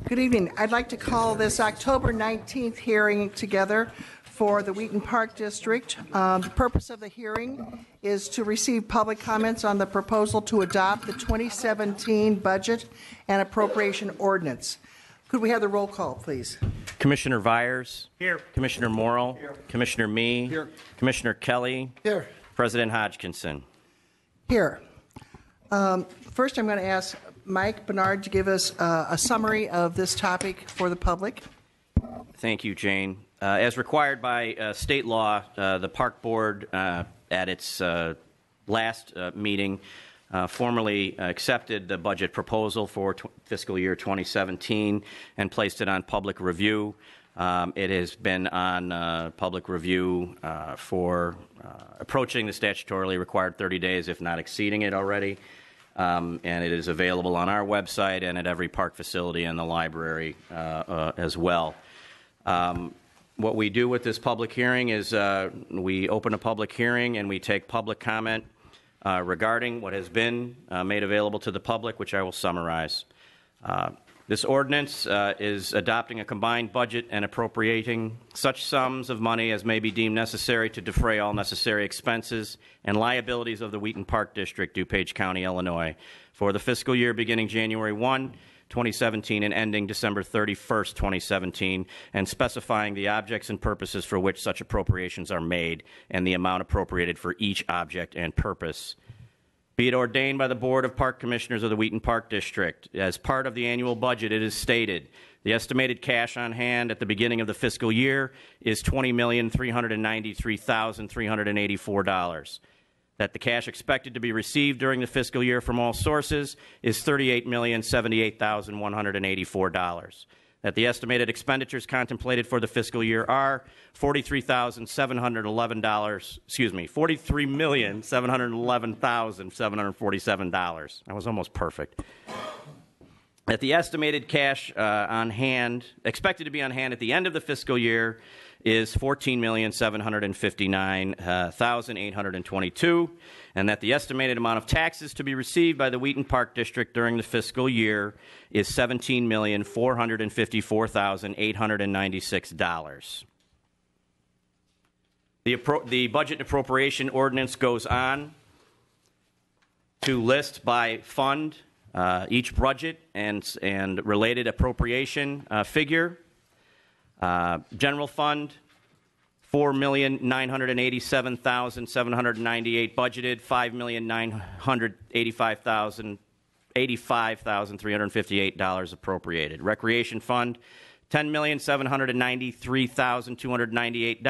Good evening. I'd like to call this October 19th hearing together for the Wheaton Park District. The purpose of the hearing is to receive public comments on the proposal to adopt the 2017 budget and appropriation ordinance. Could we have the roll call, please? Commissioner Vyers. Here. Commissioner Morrill. Here. Commissioner Mee. Here. Commissioner Kelly. Here. President Hodgkinson. Here. First, I'm going to ask Mike Bernard to give us a summary of this topic for the public. Thank you, Jane. As required by state law, the Park Board, at its last meeting, formally accepted the budget proposal for fiscal year 2017 and placed it on public review. It has been on public review for approaching the statutorily required 30 days, if not exceeding it already. And it is available on our website and at every park facility and the library as well. What we do with this public hearing is we open a public hearing and we take public comment regarding what has been made available to the public, which I will summarize. This ordinance is adopting a combined budget and appropriating such sums of money as may be deemed necessary to defray all necessary expenses and liabilities of the Wheaton Park District, DuPage County, Illinois, for the fiscal year beginning January 1, 2017 and ending December 31st, 2017, and specifying the objects and purposes for which such appropriations are made and the amount appropriated for each object and purpose. Be it ordained by the Board of Park Commissioners of the Wheaton Park District. As part of the annual budget, it is stated the estimated cash on hand at the beginning of the fiscal year is $20,393,384. That the cash expected to be received during the fiscal year from all sources is $38,078,184. That the estimated expenditures contemplated for the fiscal year are $43,711,747. That was almost perfect. That the estimated cash on hand, expected to be on hand at the end of the fiscal year, is $14,759,822, and that the estimated amount of taxes to be received by the Wheaton Park District during the fiscal year is $17,454,896. The budget and appropriation ordinance goes on to list by fund each budget and related appropriation figure. General fund, $4,987,798 budgeted, $5,985,358 appropriated. Recreation fund, $10,793,298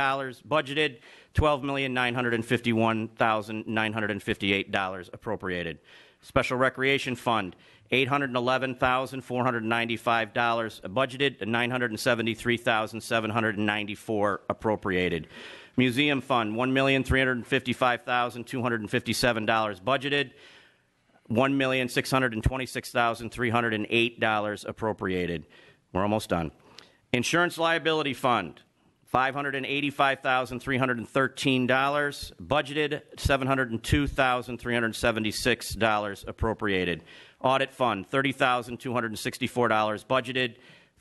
budgeted, $12,951,958 appropriated. Special Recreation Fund, $811,495 budgeted, $973,794 appropriated. Museum Fund, $1,355,257 budgeted, $1,626,308 appropriated. We're almost done. Insurance Liability Fund, $585,313 budgeted, $702,376 appropriated. Audit Fund, $30,264 budgeted,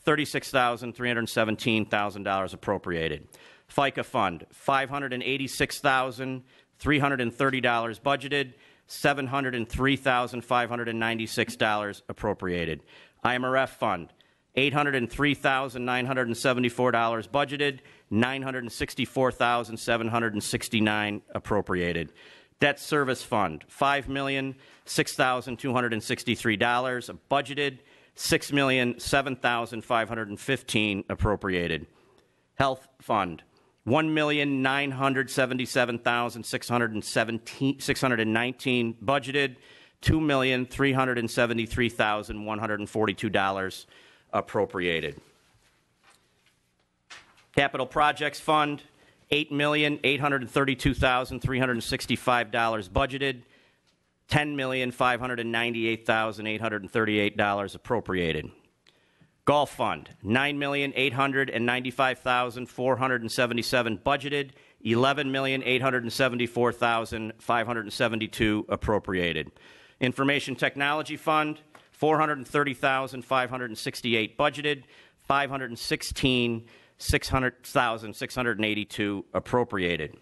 $36,317,000 appropriated. FICA Fund, $586,330 budgeted, $703,596 appropriated. IMRF Fund, $803,974 budgeted, $964,769 appropriated. Debt Service Fund, $5,006,263 budgeted, $6,007,515 appropriated. Health Fund, $1,977,619 budgeted, $2,373,142 appropriated. Capital Projects Fund, $8,832,365 budgeted, $10,598,838 appropriated. Golf Fund, $9,895,477 budgeted, $11,874,572 appropriated. Information Technology Fund, $430,568 budgeted, $516,682 appropriated.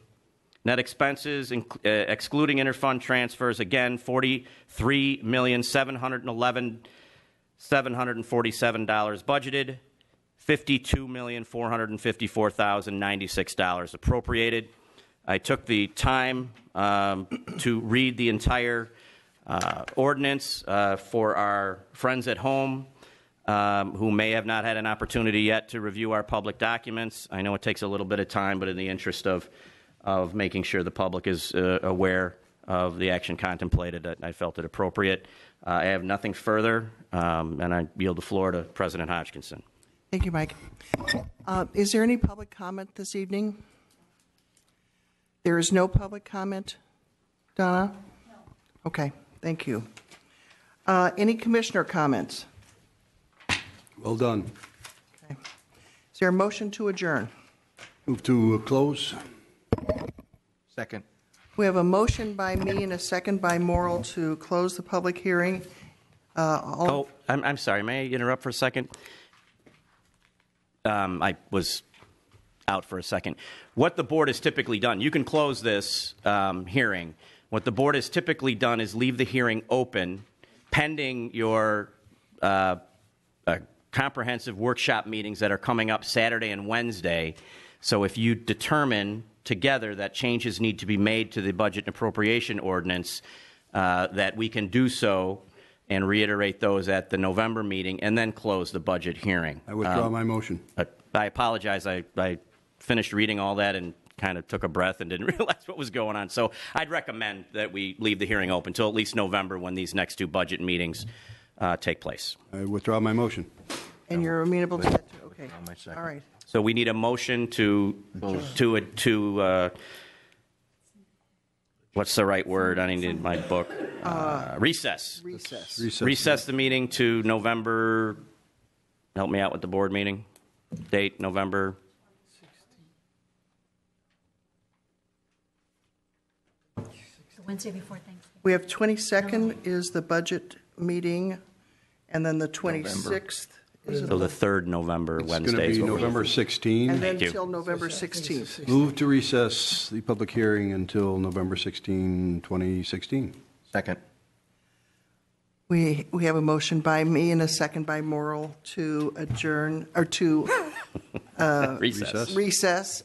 Net expenses, excluding interfund transfers, again, $43,711,747 budgeted, $52,454,096 appropriated. I took the time to read the entire ordinance for our friends at home who may have not had an opportunity yet to review our public documents. I know it takes a little bit of time, but in the interest of making sure the public is aware of the action contemplated, I felt it appropriate. I have nothing further, and I yield the floor to President Hodgkinson. Thank you, Mike. Is there any public comment this evening? There is no public comment, Donna? No. Okay, thank you. Any commissioner comments? Well done. Okay. Is there a motion to adjourn? Move to close. Second. We have a motion by me and a second by Morrill to close the public hearing. I'm sorry. May I interrupt for a second? I was out for a second. What the board has typically done, you can close this hearing. What the board has typically done is leave the hearing open pending your comprehensive workshop meetings that are coming up Saturday and Wednesday. So if you determine together that changes need to be made to the budget and appropriation ordinance, that we can do so and reiterate those at the November meeting and then close the budget hearing. I withdraw my motion. I apologize. I finished reading all that and kind of took a breath and didn't realize what was going on. So I'd recommend that we leave the hearing open until at least November when these next two budget meetings take place. I withdraw my motion. And you're amenable to that? Okay. All right. So we need a motion to what's the right word? I need my book. Recess. Recess the meeting to November. Help me out with the board meeting. Date, November. Wednesday before Thanksgiving. We have 22nd is the budget meeting, and then the 26th is So the third November Wednesday. It's going to be November 16. and then Thank you. till November 16th. Move to recess the public hearing until November 16, 2016. Second. We have a motion by me and a second by Morrill to adjourn, or to Recess. recess.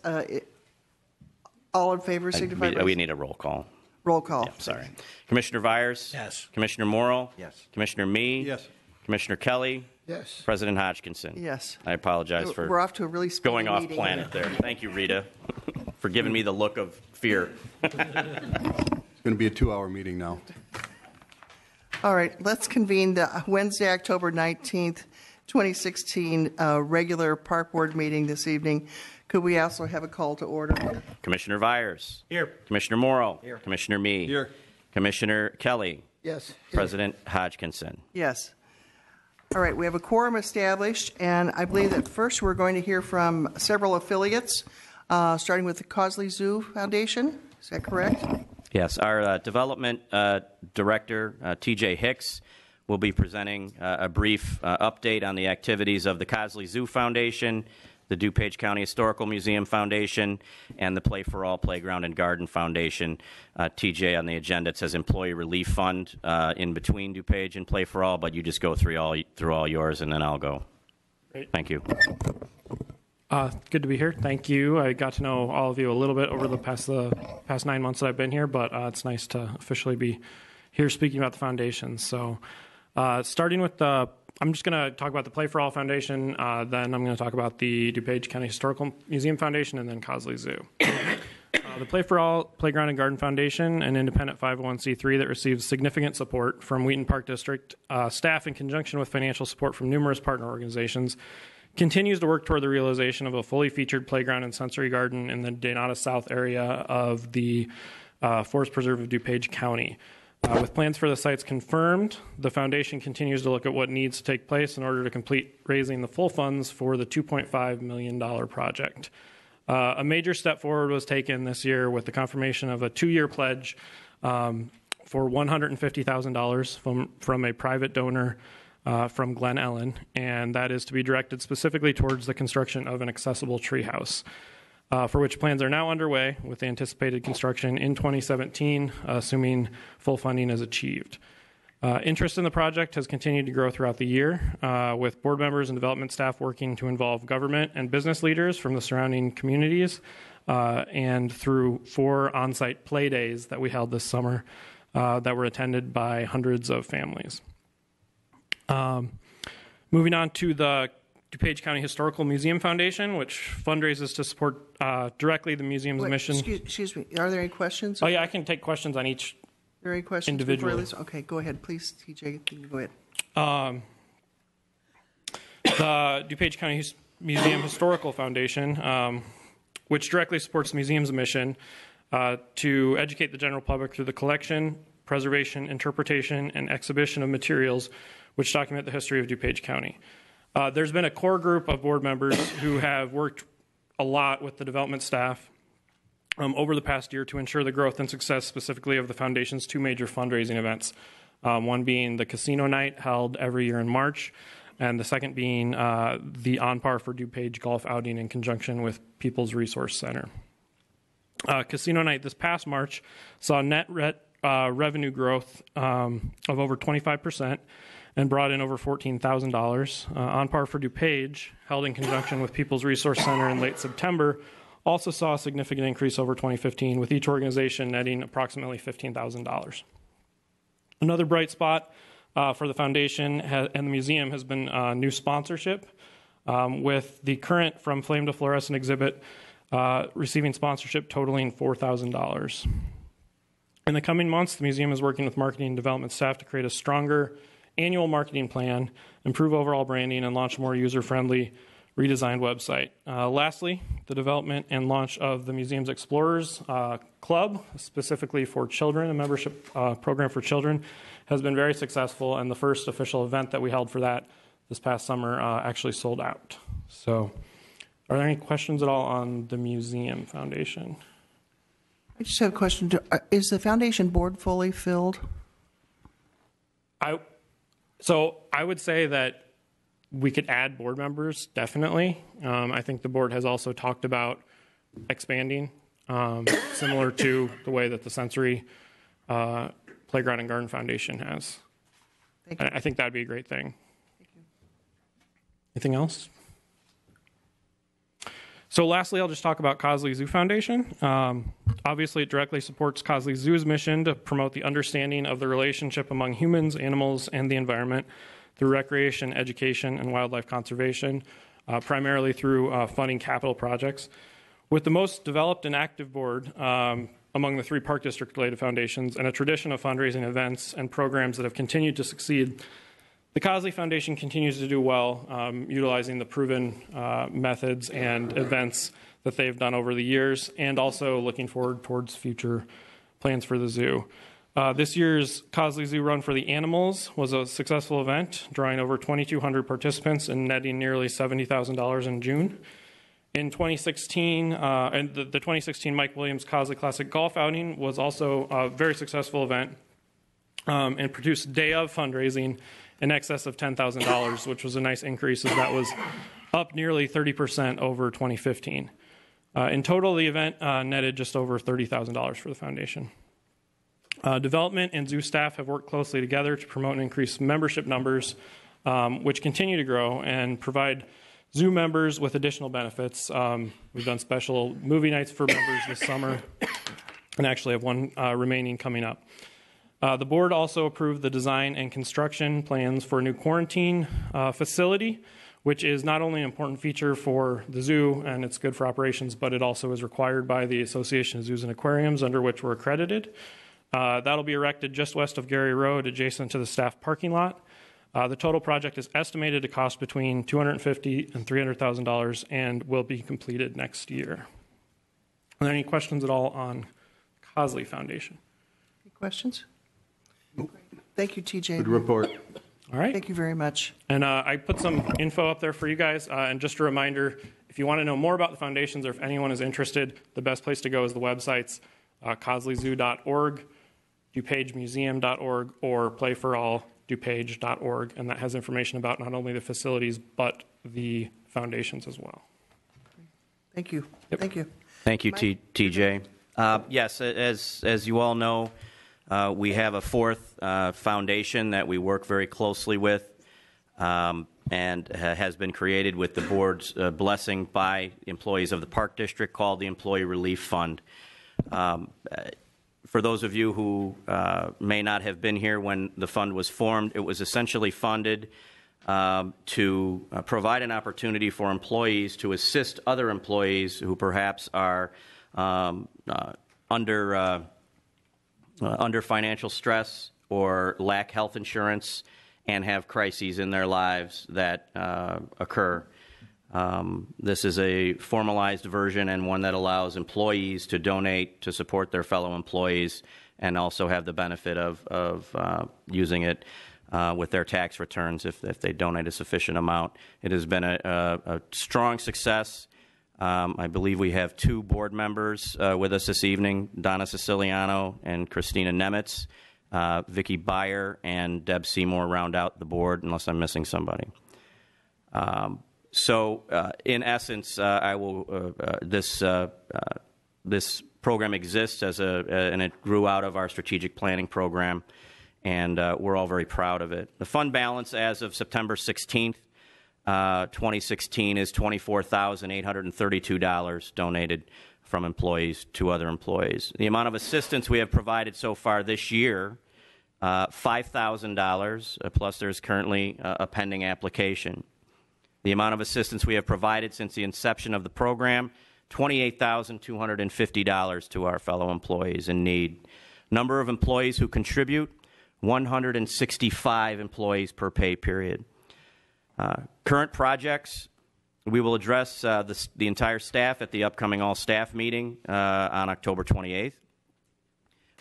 All in favor, signify by... We need a roll call. Roll call. Yeah, sorry. Commissioner Vyers? Yes. Commissioner Morrill? Yes. Commissioner Mee? Yes. Commissioner Kelly? Yes. President Hodgkinson? Yes. I apologize for We're off to a really speedy going off meeting. planet there. Thank you, Rita, for giving me the look of fear. It's going to be a 2-hour meeting now. All right, let's convene the Wednesday, October 19th, 2016 regular Park Board meeting this evening. Could we also have a call to order? Commissioner Vyers? Here. Commissioner Morrill? Here. Commissioner Mee? Here. Commissioner Kelly? Yes. President Hodgkinson? Yes. All right, we have a quorum established, and I believe that first we're going to hear from several affiliates, starting with the Cosley Zoo Foundation. Is that correct? Yes, our development director, TJ Hicks, will be presenting a brief update on the activities of the Cosley Zoo Foundation, the DuPage County Historical Museum Foundation, and the Play for All Playground and Garden Foundation. TJ, on the agenda, it says Employee Relief Fund in between DuPage and Play for All, but you just go through all yours, and then I'll go. Great. Thank you. Good to be here. Thank you. I got to know all of you a little bit over the past 9 months that I've been here, but it's nice to officially be here speaking about the foundation. So starting with I'm just going to talk about the Play for All Foundation, then I'm going to talk about the DuPage County Historical Museum Foundation, and then Cosley Zoo. The Play for All Playground and Garden Foundation, an independent 501c3 that receives significant support from Wheaton Park District staff in conjunction with financial support from numerous partner organizations, continues to work toward the realization of a fully featured playground and sensory garden in the Daynata South area of the Forest Preserve of DuPage County. With plans for the sites confirmed, the foundation continues to look at what needs to take place in order to complete raising the full funds for the $2.5 million project. A major step forward was taken this year with the confirmation of a 2-year pledge for $150,000 from a private donor from Glen Ellen, and that is to be directed specifically towards the construction of an accessible treehouse, for which plans are now underway with anticipated construction in 2017, assuming full funding is achieved. Interest in the project has continued to grow throughout the year, with board members and development staff working to involve government and business leaders from the surrounding communities, and through 4 on-site play days that we held this summer that were attended by hundreds of families. Moving on to the DuPage County Historical Museum Foundation, which fundraises to support directly the museum's Wait, mission. Excuse me, are there any questions? Oh, yeah, I can take questions on each. Are there any questions individually. before this? Okay, go ahead, please, TJ, go ahead. The DuPage County Museum Historical Foundation, which directly supports the museum's mission to educate the general public through the collection, preservation, interpretation, and exhibition of materials which document the history of DuPage County. There's been a core group of board members who have worked a lot with the development staff over the past year to ensure the growth and success specifically of the foundation's 2 major fundraising events, one being the casino night held every year in March, and the second being the On Par for DuPage golf outing in conjunction with People's Resource Center. Casino night this past March saw net revenue growth of over 25%, and brought in over $14,000. On Par for DuPage, held in conjunction with People's Resource Center in late September, also saw a significant increase over 2015, with each organization netting approximately $15,000. Another bright spot for the foundation and the museum has been new sponsorship, with the current From Flame to Fluorescent exhibit receiving sponsorship totaling $4,000. In the coming months, the museum is working with marketing and development staff to create a stronger annual marketing plan, improve overall branding, and launch a more user-friendly, redesigned website. Lastly, the development and launch of the museum's Explorers Club, specifically for children, a membership program for children, has been very successful, and the first official event that we held for that this past summer actually sold out. So, are there any questions at all on the Museum Foundation? I just have a question. Is the foundation board fully filled? So I would say that we could add board members, definitely. I think the board has also talked about expanding, similar to the way that the Sensory Playground and Garden Foundation has. Thank you. I think that would be a great thing. Anything else? So lastly, I'll just talk about Cosley Zoo Foundation. Obviously, it directly supports Cosley Zoo's mission to promote the understanding of the relationship among humans, animals, and the environment through recreation, education, and wildlife conservation, primarily through funding capital projects. With the most developed and active board among the 3 Park District-related foundations and a tradition of fundraising events and programs that have continued to succeed, the Cosley Foundation continues to do well, utilizing the proven methods and events that they've done over the years, and also looking forward towards future plans for the zoo. This year's Cosley Zoo Run for the Animals was a successful event, drawing over 2,200 participants and netting nearly $70,000 in June. In 2016, and the 2016 Mike Williams Cosley Classic Golf Outing was also a very successful event, and produced day of fundraising in excess of $10,000, which was a nice increase, as that was up nearly 30% over 2015. In total, the event netted just over $30,000 for the foundation. Development and zoo staff have worked closely together to promote and increase membership numbers, which continue to grow and provide zoo members with additional benefits. We've done special movie nights for members this summer, and actually have one remaining coming up. The board also approved the design and construction plans for a new quarantine facility, which is not only an important feature for the zoo and it's good for operations, but it also is required by the Association of Zoos and Aquariums, under which we're accredited. That'll be erected just west of Gary Road, adjacent to the staff parking lot. The total project is estimated to cost between $250,000 and $300,000 and will be completed next year. Are there any questions at all on Cosley Foundation? Any questions? Thank you, TJ. Good report. All right. Thank you very much. And I put some info up there for you guys. And just a reminder, if you want to know more about the foundations or if anyone is interested, the best place to go is the websites, cosleyzoo.org, dupagemuseum.org, or playforall, dupage.org, and that has information about not only the facilities but the foundations as well. Thank you. Yep. Thank you. Thank you, TJ. Yes, as you all know, we have a fourth foundation that we work very closely with, and has been created with the board's blessing by employees of the Park District, called the Employee Relief Fund. For those of you who may not have been here when the fund was formed, it was essentially funded to provide an opportunity for employees to assist other employees who perhaps are under financial stress or lack health insurance and have crises in their lives that occur. This is a formalized version and one that allows employees to donate to support their fellow employees and also have the benefit of using it with their tax returns if they donate a sufficient amount. It has been a strong success. I believe we have two board members with us this evening, Donna Siciliano and Christina Nemitz. Vicki Beyer and Deb Seymour round out the board, unless I'm missing somebody. So, in essence, this program exists and it grew out of our strategic planning program, and we're all very proud of it. The fund balance as of September 16th, 2016, is $24,832 donated from employees to other employees. The amount of assistance we have provided so far this year, $5,000, plus there's currently a pending application. The amount of assistance we have provided since the inception of the program, $28,250 to our fellow employees in need. Number of employees who contribute, 165 employees per pay period. Current projects, we will address the entire staff at the upcoming all-staff meeting on October 28th.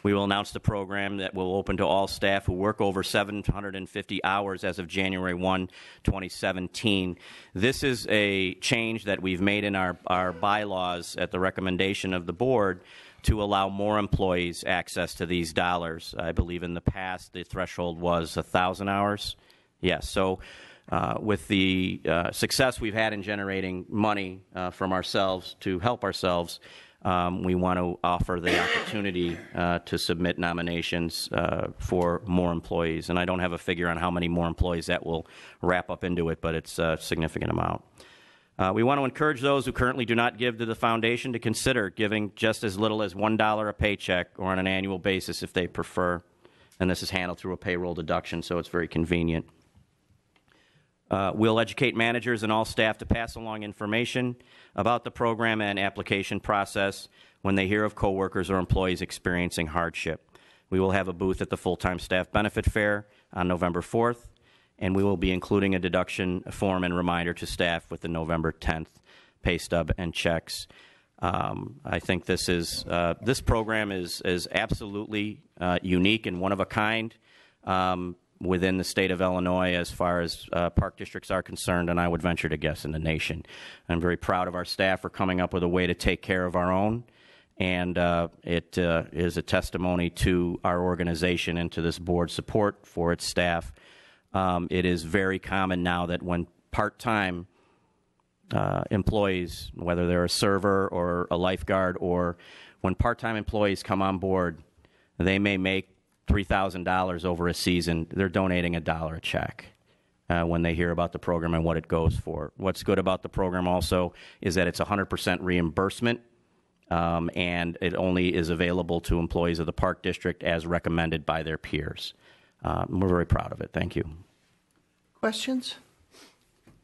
We will announce the program that will open to all staff who work over 750 hours as of January 1, 2017. This is a change that we've made in our bylaws at the recommendation of the board to allow more employees access to these dollars. I believe in the past the threshold was 1,000 hours. Yes, so with the success we've had in generating money from ourselves to help ourselves, we want to offer the opportunity to submit nominations for more employees. And I don't have a figure on how many more employees that will wrap up into it, but it's a significant amount. We want to encourage those who currently do not give to the foundation to consider giving just as little as $1 a paycheck or on an annual basis if they prefer. And this is handled through a payroll deduction, so it's very convenient. We'll educate managers and all staff to pass along information about the program and application process when they hear of coworkers or employees experiencing hardship. We will have a booth at the full-time staff benefit fair on November 4th, and we will be including a deduction form and reminder to staff with the November 10th pay stub and checks. I think this program is absolutely unique and one of a kind within the state of Illinois as far as park districts are concerned, and I would venture to guess in the nation. I'm very proud of our staff for coming up with a way to take care of our own, and it is a testimony to our organization and to this board's support for its staff. It is very common now that when part-time employees, whether they're a server or a lifeguard, or when part-time employees come on board, they may make $3,000 over a season. They're donating $1 a check when they hear about the program and what it goes for. What's good about the program also is that it's 100% reimbursement, and it only is available to employees of the Park District as recommended by their peers. We're very proud of it. Thank you. Questions?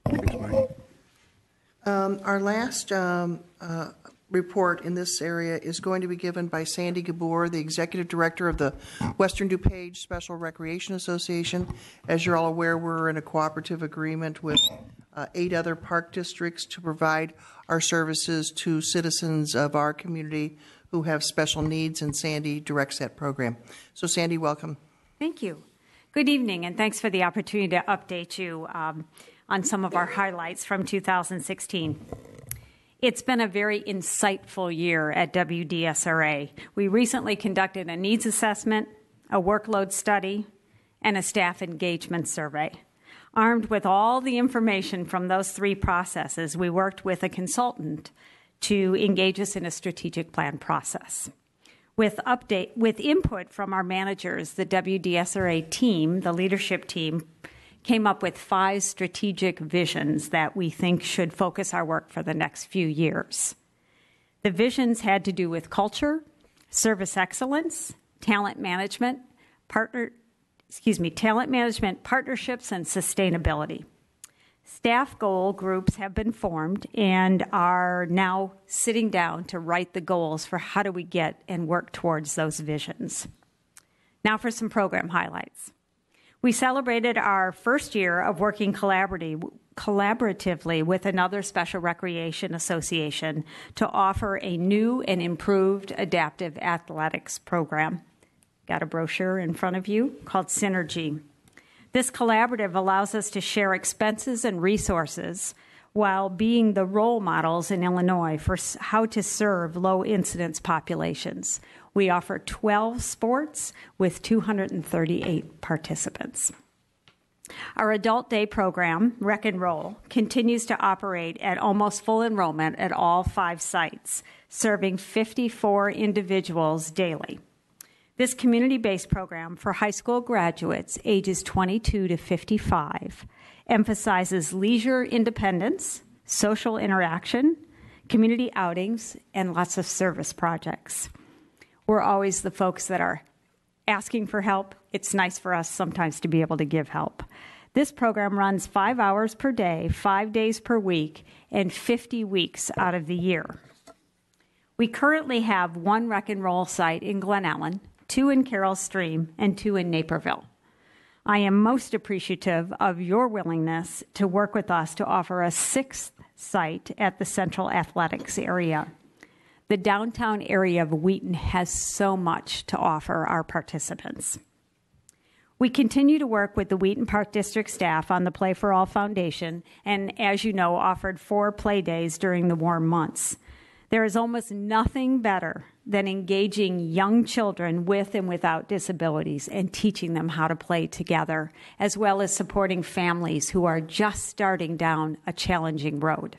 Thanks, Mike. Our last report in this area is going to be given by Sandy Gabor, the Executive Director of the Western DuPage Special Recreation Association. As you're all aware, we're in a cooperative agreement with 8 other park districts to provide our services to citizens of our community who have special needs, and Sandy directs that program. So, Sandy, welcome. Thank you. Good evening, and thanks for the opportunity to update you on some of our highlights from 2016. It's been a very insightful year at WDSRA. We recently conducted a needs assessment, a workload study, and a staff engagement survey. Armed with all the information from those 3 processes, we worked with a consultant to engage us in a strategic plan process. With input from our managers, the WDSRA team, the leadership team, came up with 5 strategic visions that we think should focus our work for the next few years. The visions had to do with culture, service excellence, talent management, partnerships, and sustainability. Staff goal groups have been formed and are now sitting down to write the goals for how do we get and work towards those visions. Now for some program highlights. We celebrated our first year of working collaboratively with another special recreation association to offer a new and improved adaptive athletics program. Got a brochure in front of you called Synergy. This collaborative allows us to share expenses and resources while being the role models in Illinois for how to serve low incidence populations. We offer 12 sports with 238 participants. Our adult day program, Rec and Roll, continues to operate at almost full enrollment at all 5 sites, serving 54 individuals daily. This community-based program for high school graduates ages 22 to 55 emphasizes leisure independence, social interaction, community outings, and lots of service projects. We're always the folks that are asking for help. It's nice for us sometimes to be able to give help. This program runs 5 hours per day, 5 days per week, and 50 weeks out of the year. We currently have 1 Rec and Roll site in Glen Ellen, 2 in Carroll Stream, and 2 in Naperville. I am most appreciative of your willingness to work with us to offer a 6th site at the Central Athletics area. The downtown area of Wheaton has so much to offer our participants. We continue to work with the Wheaton Park District staff on the Play for All Foundation, and as you know, offered 4 play days during the warm months. There is almost nothing better than engaging young children with and without disabilities and teaching them how to play together, as well as supporting families who are just starting down a challenging road.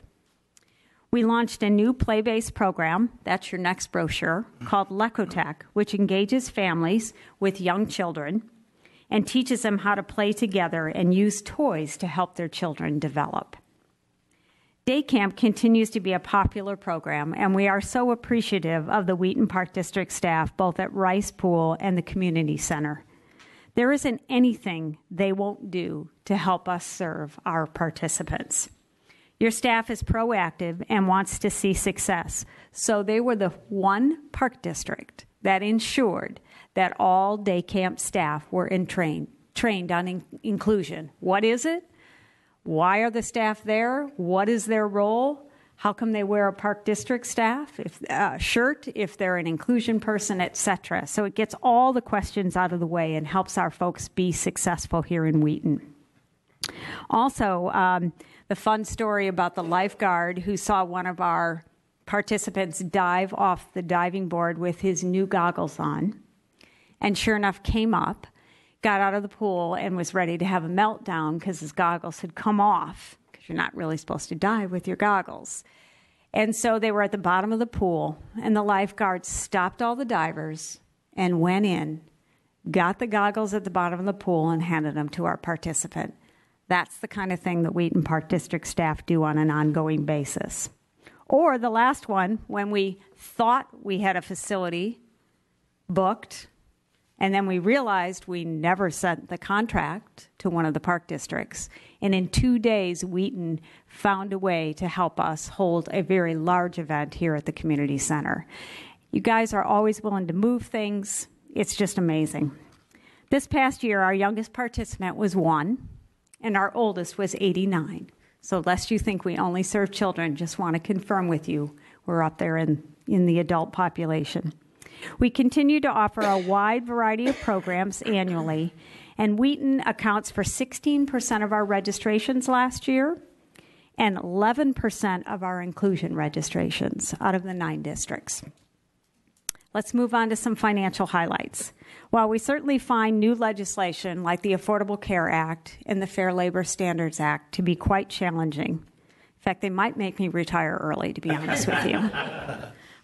We launched a new play-based program, that's your next brochure, called Lecotech, which engages families with young children and teaches them how to play together and use toys to help their children develop. Day Camp continues to be a popular program, and we are so appreciative of the Wheaton Park District staff, both at Rice Pool and the Community Center. There isn't anything they won't do to help us serve our participants. Your staff is proactive and wants to see success, so they were the one park district that ensured that all Day Camp staff were trained on inclusion. What is it? Why are the staff there? What is their role? How come they wear a park district staff shirt if they're an inclusion person, etc.? So it gets all the questions out of the way and helps our folks be successful here in Wheaton. Also, the fun story about the lifeguard who saw one of our participants dive off the diving board with his new goggles on, and sure enough came up, got out of the pool, and was ready to have a meltdown because his goggles had come off, because you're not really supposed to dive with your goggles. And so they were at the bottom of the pool, and the lifeguard stopped all the divers and went in, got the goggles at the bottom of the pool, and handed them to our participant. That's the kind of thing that Wheaton Park District staff do on an ongoing basis. Or the last one, when we thought we had a facility booked, and then we realized we never sent the contract to one of the park districts. And in 2 days, Wheaton found a way to help us hold a very large event here at the community center. You guys are always willing to move things. It's just amazing. This past year, our youngest participant was 1, and our oldest was 89. So lest you think we only serve children, just want to confirm with you, we're up there in the adult population. We continue to offer a wide variety of programs annually, and Wheaton accounts for 16% of our registrations last year and 11% of our inclusion registrations out of the 9 districts. Let's move on to some financial highlights. While we certainly find new legislation like the Affordable Care Act and the Fair Labor Standards Act to be quite challenging, in fact, they might make me retire early, to be honest with you.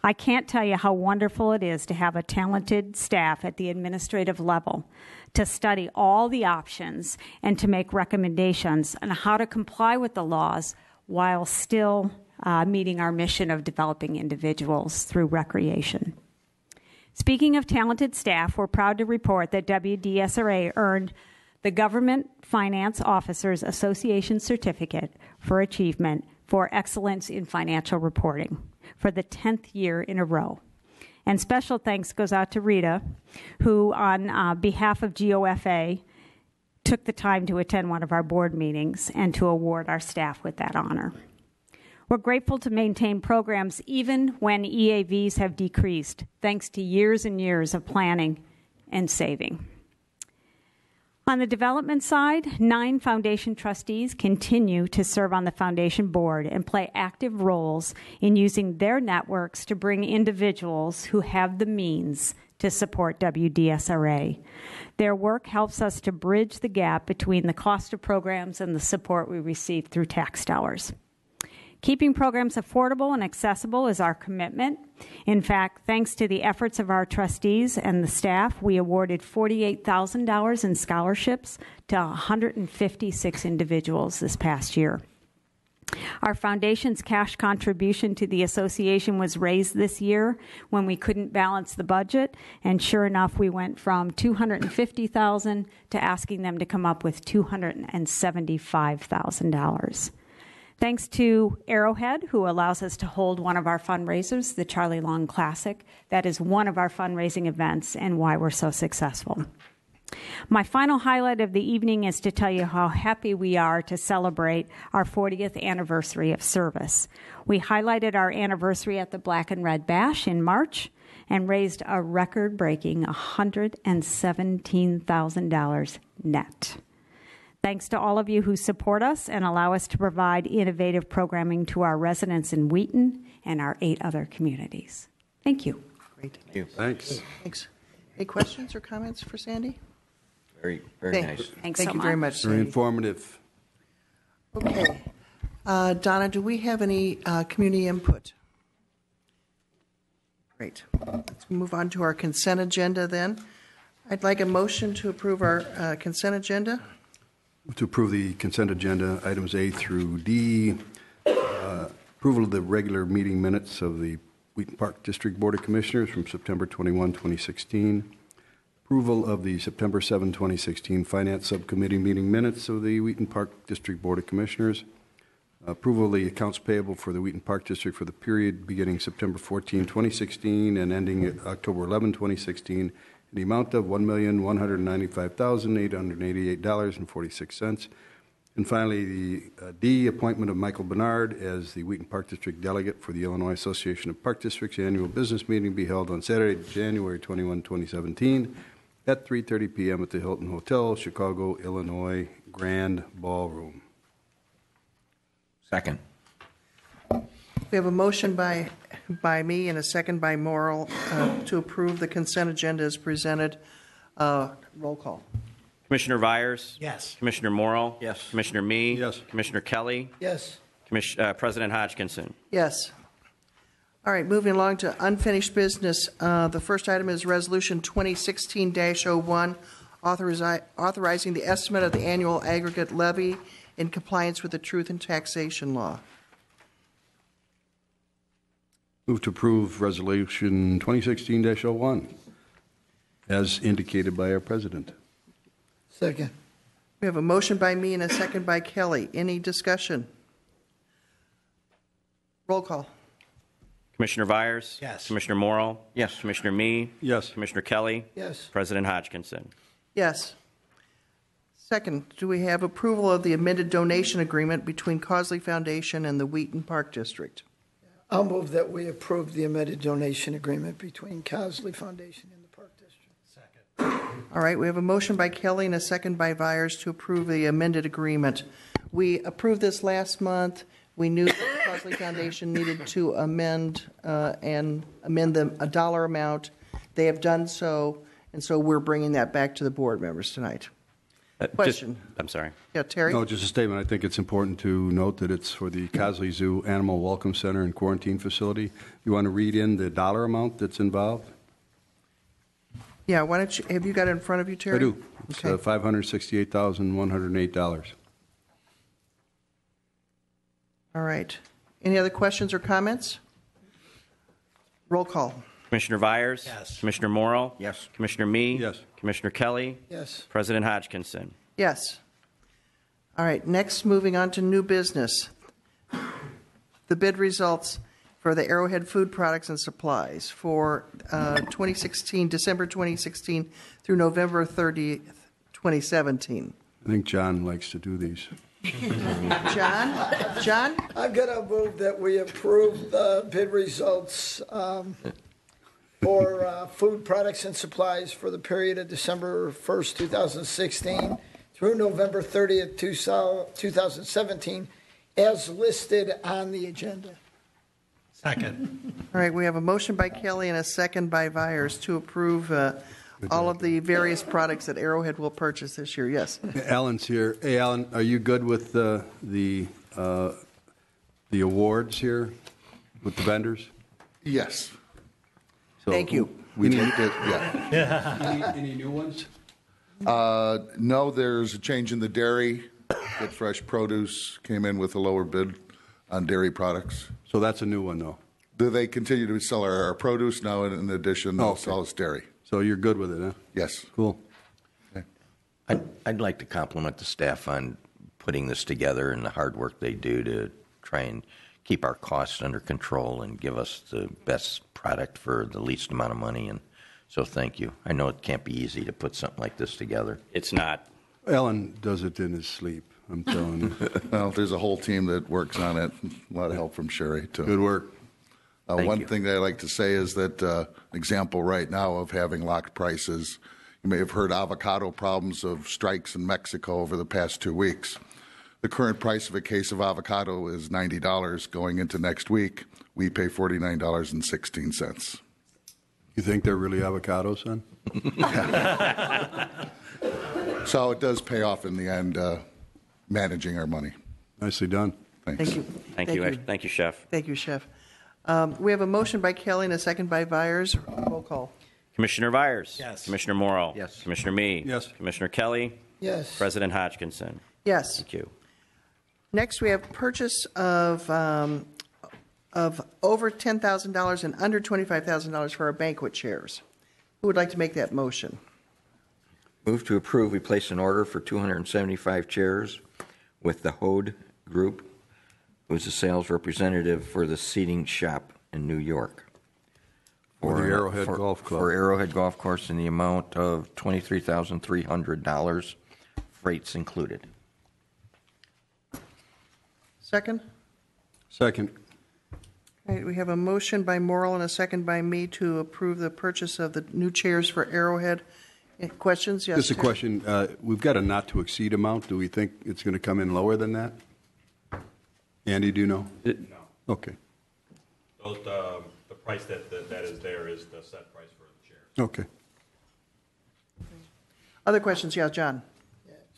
I can't tell you how wonderful it is to have a talented staff at the administrative level to study all the options and to make recommendations on how to comply with the laws while still meeting our mission of developing individuals through recreation. Speaking of talented staff, we're proud to report that WDSRA earned the Government Finance Officers Association Certificate for Achievement for Excellence in Financial Reporting for the 10th year in a row. And special thanks goes out to Rita, who on behalf of GOFA took the time to attend one of our board meetings and to award our staff with that honor. We're grateful to maintain programs even when EAVs have decreased, thanks to years and years of planning and saving. On the development side, 9 foundation trustees continue to serve on the foundation board and play active roles in using their networks to bring individuals who have the means to support WDSRA. Their work helps us to bridge the gap between the cost of programs and the support we receive through tax dollars. Keeping programs affordable and accessible is our commitment. In fact, thanks to the efforts of our trustees and the staff, we awarded $48,000 in scholarships to 156 individuals this past year. Our foundation's cash contribution to the association was raised this year when we couldn't balance the budget, and sure enough, we went from $250,000 to asking them to come up with $275,000. Thanks to Arrowhead, who allows us to hold one of our fundraisers, the Charlie Long Classic. That is one of our fundraising events and why we're so successful. My final highlight of the evening is to tell you how happy we are to celebrate our 40th anniversary of service. We highlighted our anniversary at the Black and Red Bash in March and raised a record-breaking $117,000 net. Thanks to all of you who support us and allow us to provide innovative programming to our residents in Wheaton and our 8 other communities. Thank you. Great. Thank you. Thanks. Thanks. Any questions or comments for Sandy? Very nice. Thanks Thank so you very much, Very Sandy. informative. Okay. Donna, do we have any community input? Great. Let's move on to our consent agenda then. I'd like a motion to approve our consent agenda. To approve the consent agenda, items A through D, approval of the regular meeting minutes of the Wheaton Park District Board of Commissioners from September 21, 2016, approval of the September 7, 2016 Finance Subcommittee meeting minutes of the Wheaton Park District Board of Commissioners, approval of the accounts payable for the Wheaton Park District for the period beginning September 14, 2016 and ending October 11, 2016, the amount of $1,195,888.46. And finally, the D, appointment of Michael Bernard as the Wheaton Park District Delegate for the Illinois Association of Park Districts annual business meeting be held on Saturday, January 21, 2017 at 3:30 p.m. at the Hilton Hotel, Chicago, Illinois, Grand Ballroom. Second. We have a motion by me and a second by Morrill to approve the consent agenda as presented. Roll call. Commissioner Vyers? Yes. Commissioner Morrill? Yes. Commissioner Mee? Yes. Commissioner Kelly? Yes. President Hodgkinson? Yes. All right, moving along to unfinished business. The first item is Resolution 2016-01, authorizing the estimate of the annual aggregate levy in compliance with the Truth in Taxation Law. Move to approve Resolution 2016-01, as indicated by our President. Second. We have a motion by me and a second by Kelly. Any discussion? Roll call. Commissioner Vyers? Yes. Commissioner Morrill? Yes. Commissioner Mee? Yes. Commissioner Kelly? Yes. President Hodgkinson? Yes. Second, do we have approval of the amended donation agreement between Causley Foundation and the Wheaton Park District? I'll move that we approve the amended donation agreement between Causley Foundation and the Park District. Second. All right, we have a motion by Kelly and a second by Vyers to approve the amended agreement. We approved this last month. We knew that the Causley Foundation needed to amend a dollar amount They have done so, and so we're bringing that back to the board members tonight. Question. I'm sorry. Yeah, Terry? No, just a statement. I think it's important to note that it's for the Cosley Zoo Animal Welcome Center and Quarantine Facility. You want to read in the dollar amount that's involved? Yeah, why don't you, have you got it in front of you, Terry? I do. It's Okay. $568,108. All right. Any other questions or comments? Roll call. Commissioner Vyers? Yes. Commissioner Morrill? Yes. Commissioner Me? Yes. Commissioner Kelly? Yes. President Hodgkinson? Yes. All right, next, moving on to new business. The bid results for the Arrowhead Food Products and Supplies for 2016, December 2016 through November 30th, 2017. I think John likes to do these. John? John? I'm going to move that we approve the bid results for food products and supplies for the period of December 1st, 2016 through November 30th, 2017, as listed on the agenda. Second. All right, we have a motion by Kelly and a second by Vyers to approve all of the various products that Arrowhead will purchase this year. Yes. Alan's here. Hey, Alan, are you good with the awards here with the vendors? Yes. So Thank you. We looked at, yeah. Any new ones? No, there's a change in the dairy. Good Fresh Produce came in with a lower bid on dairy products. So that's a new one, though. Do they continue to sell our produce now? In addition, they'll sell us dairy. So you're good with it, huh? Yes. Cool. I'd like to compliment the staff on putting this together and the hard work they do to try and keep our costs under control and give us the best product for the least amount of money. And so thank you. I know it can't be easy to put something like this together. It's not. Alan does it in his sleep, I'm telling you. Well, there's a whole team that works on it. A lot of help from Sherry, too. Good work. One you. thing that I like to say is that an example right now of having locked prices, you may have heard avocado problems of strikes in Mexico over the past 2 weeks. The current price of a case of avocado is $90 going into next week. We pay $49.16. You think they're really avocados, son? So it does pay off in the end, managing our money. Nicely done. Thanks. Thank you. Thank you. Thank you, Chef. Thank you, Chef. We have a motion by Kelly and a second by Vyers. Roll call. Commissioner Vyers? Yes. Commissioner Morrill? Yes. Commissioner Me? Yes. Commissioner Kelly? Yes. President Hodgkinson? Yes. Thank you. Next, we have purchase of over $10,000 and under $25,000 for our banquet chairs. Who would like to make that motion? Move to approve. We place an order for 275 chairs with the Hode Group, who's a sales representative for the seating shop in New York. For the Arrowhead Golf Club. For Arrowhead Golf Course in the amount of $23,300, freights included. Second? Second. All right, we have a motion by Morrill and a second by me to approve the purchase of the new chairs for Arrowhead. Any questions? Yes. Just a Terry? question. We've got a not-to-exceed amount. Do we think it's going to come in lower than that? Andy, do you know? No. Okay. The price that is there is the set price for the chairs. Okay. Other questions? Yeah, John.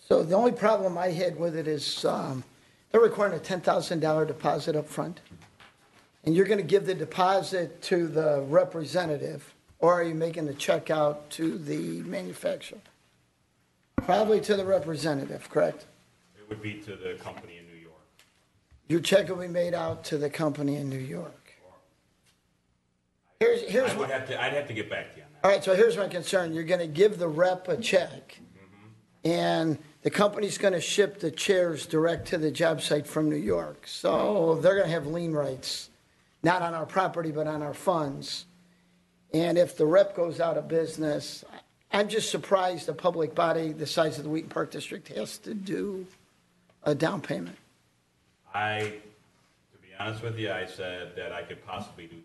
So the only problem I had with it is they're requiring a $10,000 deposit up front. And you're going to give the deposit to the representative, or are you making the check out to the manufacturer? Probably to the representative, correct? It would be to the company in New York. Your check will be made out to the company in New York. Here's what, I'd have to get back to you on that. all right, so here's my concern. You're going to give the rep a check, and the company's going to ship the chairs direct to the job site from New York. So they're going to have lien rights, not on our property, but on our funds. And if the rep goes out of business, I'm just surprised a public body the size of the Wheaton Park District has to do a down payment. To be honest with you, I said that I could possibly do 25%.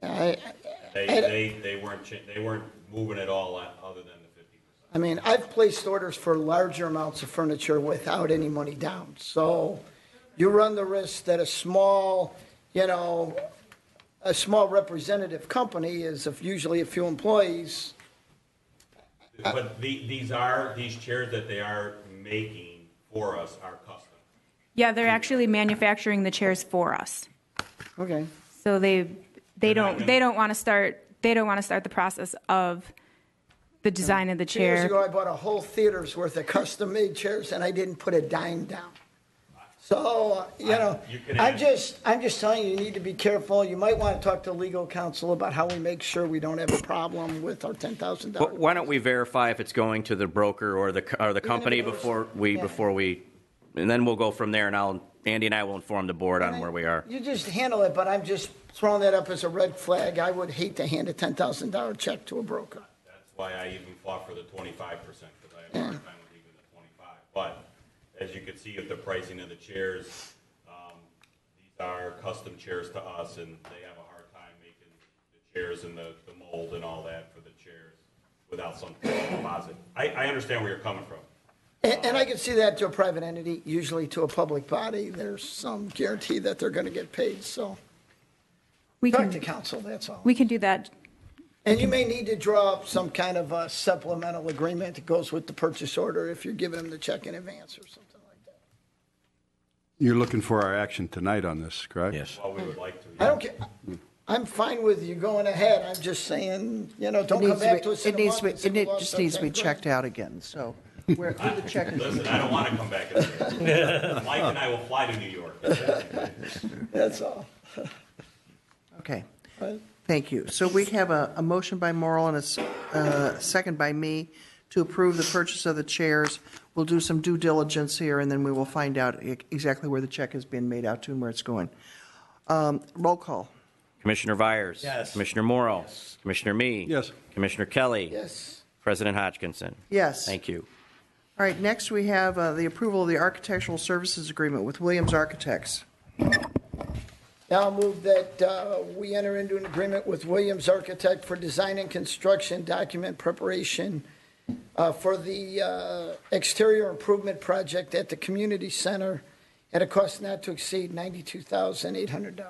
I was actually trying to get it down to 25%. They weren't moving at all other than the 50%. I mean, I've placed orders for larger amounts of furniture without any money down. So you run the risk that a small, a small representative company is usually a few employees. But these chairs that they are making for us are custom. Yeah, they're actually manufacturing the chairs for us. Okay. So they don't want to start the process of the design of the 2 years chair. ago, I bought a whole theater's worth of custom-made chairs, and I didn't put a dime down. So, I'm just telling you, you need to be careful. You might want to talk to legal counsel about how we make sure we don't have a problem with our $10,000. Why don't we verify if it's going to the broker or the company before we, and then we'll go from there, and Andy and I will inform the board on where we are. You just handle it, but I'm just throwing that up as a red flag. I would hate to hand a $10,000 check to a broker. That's why I even fought for the 25%, because I have a hard time with even the 25. But as you can see with the pricing of the chairs, these are custom chairs to us, and they have a hard time making the chairs and the mold and all that for the chairs without some deposit. I understand where you're coming from. And I can see that to a private entity, usually to a public body. There's some guarantee that they're going to get paid, so talk to counsel, that's all. We can do that. And you may need to draw up some kind of a supplemental agreement that goes with the purchase order if you're giving them the check in advance or something like that. You're looking for our action tonight on this, correct? Yes. Well, we would like to. I don't care. I'm fine with you going ahead. I'm just saying, don't come back to us in a month and say we It lost just our needs to be 10 grand. checked out again, so where the check is. Listen, I don't want to come back. Mike and I will fly to New York. That's all. Okay, thank you. So we have a motion by Morrell and a second by me to approve the purchase of the chairs. We'll do some due diligence here, and then we will find out exactly where the check is being made out to and where it's going. Roll call. Commissioner Vyers. Yes. Commissioner Morrow. Yes. Commissioner Me. Yes. Commissioner Kelly. Yes. President Hodgkinson. Yes. Thank you. All right, next we have the approval of the architectural services agreement with Williams Architects. Now I'll move that we enter into an agreement with Williams Architect for design and construction document preparation for the exterior improvement project at the community center at a cost not to exceed $92,800.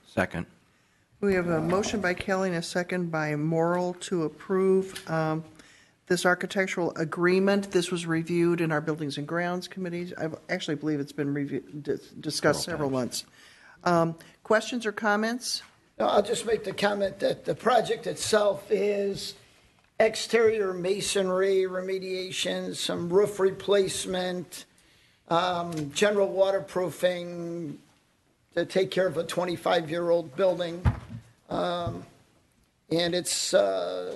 Second. We have a motion by Kelly and a second by Morrell to approve this architectural agreement. This was reviewed in our Buildings and Grounds committees. I actually believe it's been discussed several months. Questions or comments? No, I'll just make the comment that the project itself is exterior masonry remediation, some roof replacement, general waterproofing to take care of a 25-year-old building. And it's a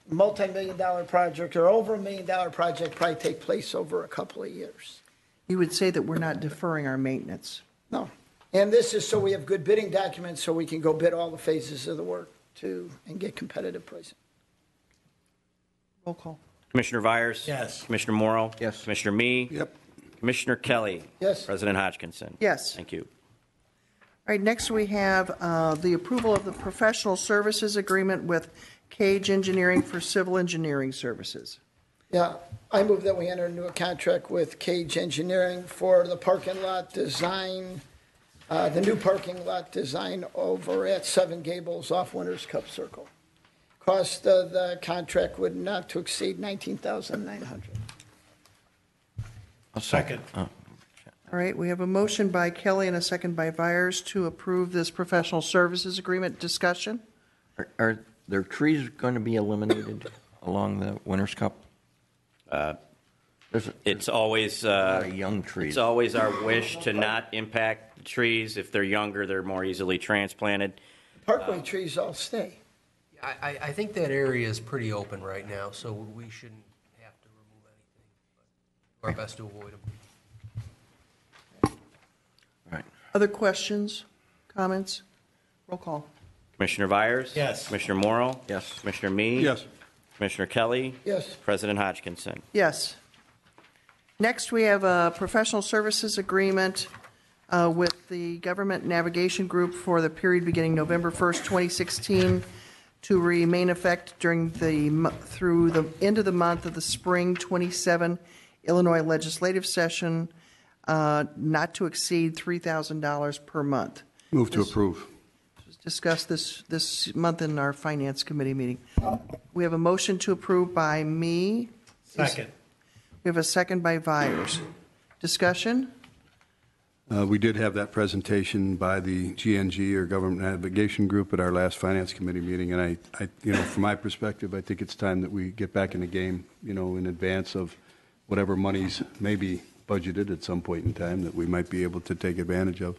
multi-million-dollar project, or over $1 million project, probably take place over a couple of years. You would say that we're not deferring our maintenance. No. And this is so we have good bidding documents so we can go bid all the phases of the work too and get competitive pricing. Roll call. Commissioner Vyers. Yes. Commissioner Morrow. Yes. Commissioner Me. Yep. Commissioner Kelly. Yes. President Hodgkinson. Yes. Thank you. All right, next we have the approval of the professional services agreement with Cage Engineering for civil engineering services. Yeah, I move that we enter into a contract with Cage Engineering for the parking lot design, the new parking lot design over at Seven Gables off Winners Cup Circle. Cost of the contract would not to exceed $19,900. A second. Oh. All right, we have a motion by Kelly and a second by Vyers to approve this professional services agreement. Discussion? Are there trees going to be eliminated along the Winners Cup? It's always young trees. It's always our wish to not impact the trees. If they're younger, they're more easily transplanted. Parkway trees all stay. I think that area is pretty open right now, so we shouldn't have to remove anything. But do our best to avoid them. Right. Other questions, comments? Roll call. Commissioner Vyers. Yes. Commissioner Morrow. Yes. Commissioner Me. Yes. Commissioner Kelly. Yes. President Hodgkinson. Yes. Next, we have a professional services agreement with the Government Navigation Group for the period beginning November 1st, 2016 to remain effect during through the end of the month of the spring 27 Illinois legislative session, not to exceed $3,000 per month. Move to approve. discussed this month in our Finance Committee meeting. We have a motion to approve by me. Second. We have a second by Vyers. Discussion? We did have that presentation by the GNG, or Government Navigation Group, at our last Finance Committee meeting, and I from my perspective, I think it's time that we get back in the game, in advance of whatever monies may be budgeted at some point in time that we might be able to take advantage of.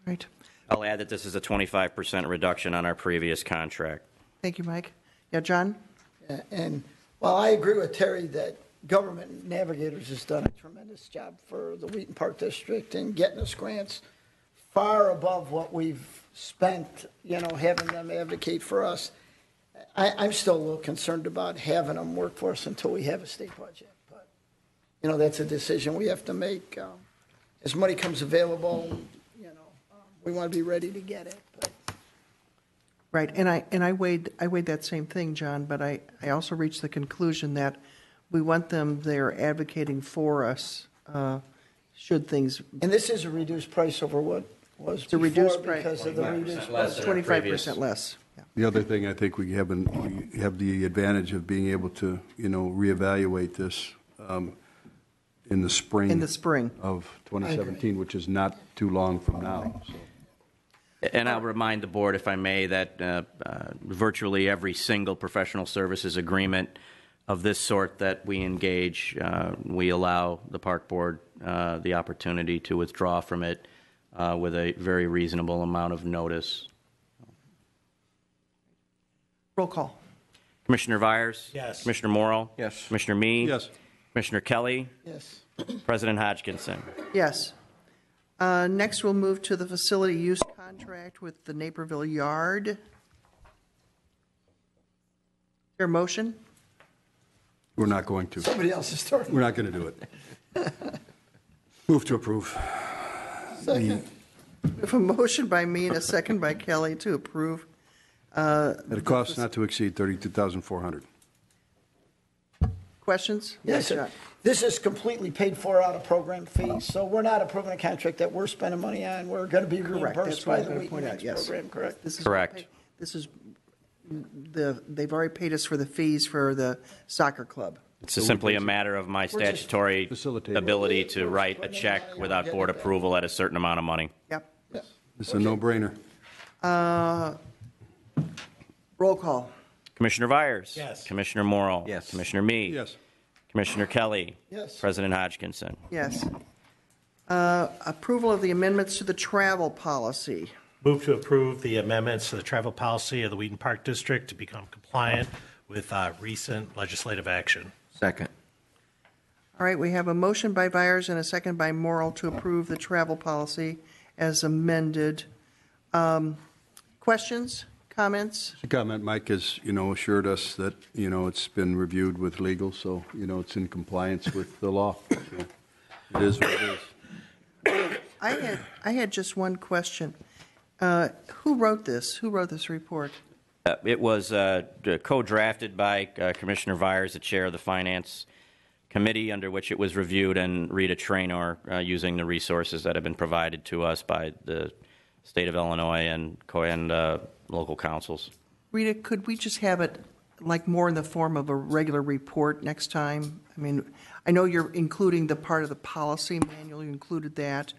Right. I'll add that this is a 25% reduction on our previous contract. Thank you, Mike. Yeah, John? And while I agree with Terry that Government Navigators has done a tremendous job for the Wheaton Park District and getting us grants far above what we've spent, having them advocate for us, I'm still a little concerned about having them work for us until we have a state budget. But, that's a decision we have to make. As money comes available, we want to be ready to get it. But. Right, and I weighed that same thing, John, but I also reached the conclusion that we want them there advocating for us should things. And this is a reduced price over what was It's a before reduced price. because of the reduced less budget. than our 25% less. Yeah. The other thing, I think we have the advantage of being able to, reevaluate this in the spring. In the spring. Of 2017, which is not too long from now. So. And I'll remind the board, if I may, that virtually every single professional services agreement of this sort that we engage, we allow the park board the opportunity to withdraw from it with a very reasonable amount of notice. Roll call. Commissioner Vyers? Yes. Commissioner Morrill? Yes. Commissioner Mee? Yes. Commissioner Kelly? Yes. President Hodgkinson? Yes. Next, we'll move to the facility use contract with the Naperville Yard. Is there a motion? We're not going to. Somebody else is starting. We're not going to do it. Move to approve. Second. We have a motion by me and a second by Kelly to approve. At a cost not to exceed $32,400. Questions? Yes, sir. This is completely paid for out of program fees, so we're not approving a contract that we're spending money on. We're going to be Correct. reimbursed That's what I by was the going to Wheaton point out, Ranch yes. program, correct? This is Correct. This is they've already paid us for the fees for the soccer club. It's simply a matter of my statutory facilitating. ability to write a check without board approval at a certain amount of money. Yep. It's a no-brainer. Roll call. Commissioner Vyers? Yes. Commissioner Morrill? Yes. Commissioner Mee? Yes. Commissioner Kelly? Yes. President Hodgkinson? Yes. Approval of the amendments to the travel policy. Move to approve the amendments to the travel policy of the Wheaton Park District to become compliant with recent legislative action. Second. All right, we have a motion by Vyers and a second by Morrill to approve the travel policy as amended. Questions, comments? The comment, Mike has, assured us that, it's been reviewed with legal, so, it's in compliance with the law. So it is what it is. I had just one question. Who wrote this? Who wrote this report? It was co-drafted by Commissioner Vyers, the chair of the Finance Committee, under which it was reviewed, and Rita Traynor, using the resources that have been provided to us by the state of Illinois and local councils. Rita, could we just have it like more in the form of a regular report next time? I mean, I know you're including the part of the policy manual, you included that,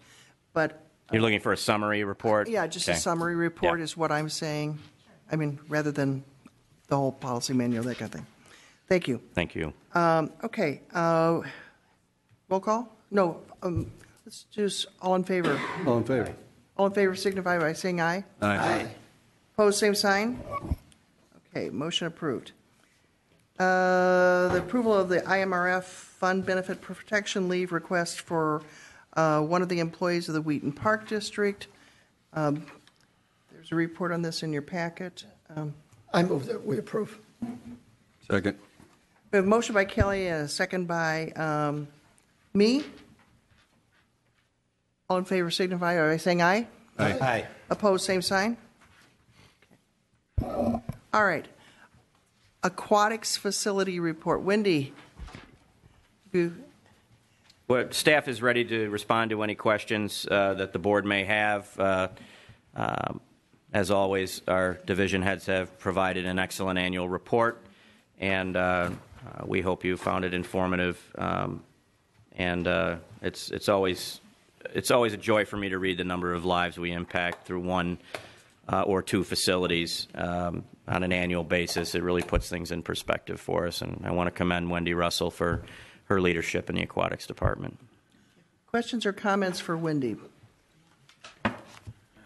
but... You're looking for a summary report? Yeah, just Okay. a summary report Yeah. is what I'm saying. I mean, rather than the whole policy manual, that kind of thing. Thank you. Thank you. Okay, roll call? No, let's just, all in favor. All in favor? All in favor signify by saying aye. Aye. Opposed, same sign. Okay, motion approved. The approval of the IMRF Fund Benefit Protection Leave request for one of the employees of the Wheaton Park District. There's a report on this in your packet. I move that we approve. Second. We have a motion by Kelly and a second by me. All in favor signify by saying aye. Aye. Opposed, same sign. All right. Aquatics facility report. Wendy, Well, staff is ready to respond to any questions that the board may have. As always, our division heads have provided an excellent annual report, and we hope you found it informative. And it's always a joy for me to read the number of lives we impact through one or two facilities on an annual basis. It really puts things in perspective for us, and I want to commend Wendy Russell for her leadership in the aquatics department. Questions or comments for Wendy?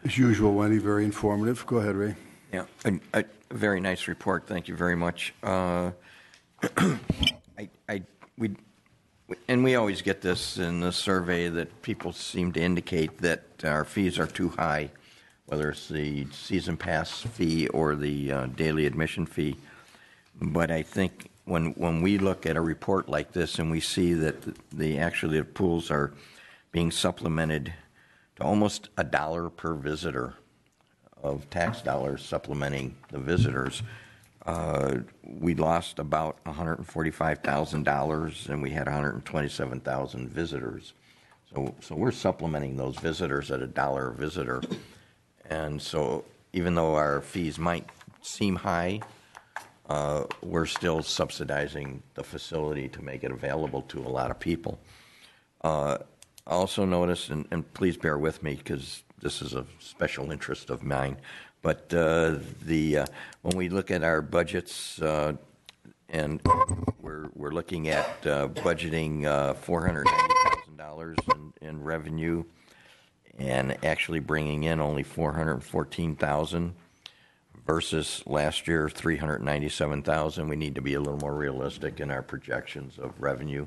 As usual, Wendy, very informative. Go ahead, Ray. Yeah, a very nice report. Thank you very much. We always get this in the survey that people seem to indicate that our fees are too high, whether it's the season pass fee or the daily admission fee. But I think when we look at a report like this and we see that the pools are being supplemented to almost $1 per visitor of tax dollars supplementing the visitors, we lost about $145,000 and we had 127,000 visitors. So we're supplementing those visitors at $1 a visitor. And so even though our fees might seem high, we're still subsidizing the facility to make it available to a lot of people. Also notice, and please bear with me because this is a special interest of mine, but when we look at our budgets and we're looking at budgeting $490,000 in revenue and actually bringing in only $414,000 versus last year $397,000. We need to be a little more realistic in our projections of revenue.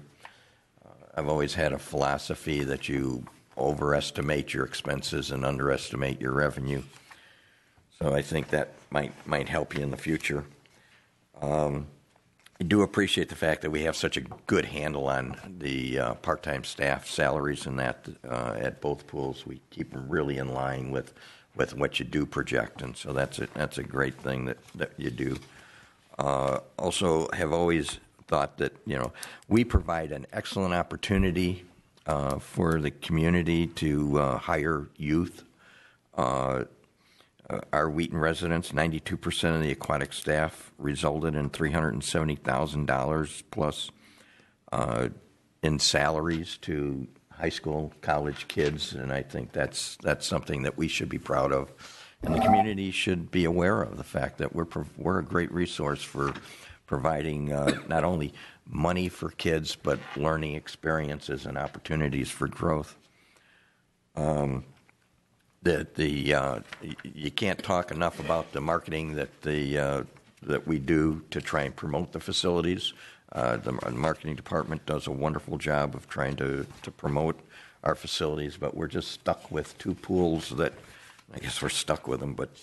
I've always had a philosophy that you overestimate your expenses and underestimate your revenue. So I think that might help you in the future. I do appreciate the fact that we have such a good handle on the part-time staff salaries and that at both pools. We keep them really in line with what you do project, and so that's a great thing that you do. Also have always thought that we provide an excellent opportunity for the community to hire youth. Our Wheaton residents, 92% of the aquatic staff resulted in $370,000 plus in salaries to high school, college kids, and I think that's something that we should be proud of, and the community should be aware of the fact that we're a great resource for providing not only money for kids but learning experiences and opportunities for growth. You can't talk enough about the marketing that we do to try and promote the facilities. The marketing department does a wonderful job of trying to promote our facilities, but we're just stuck with two pools that, I guess we're stuck with them, but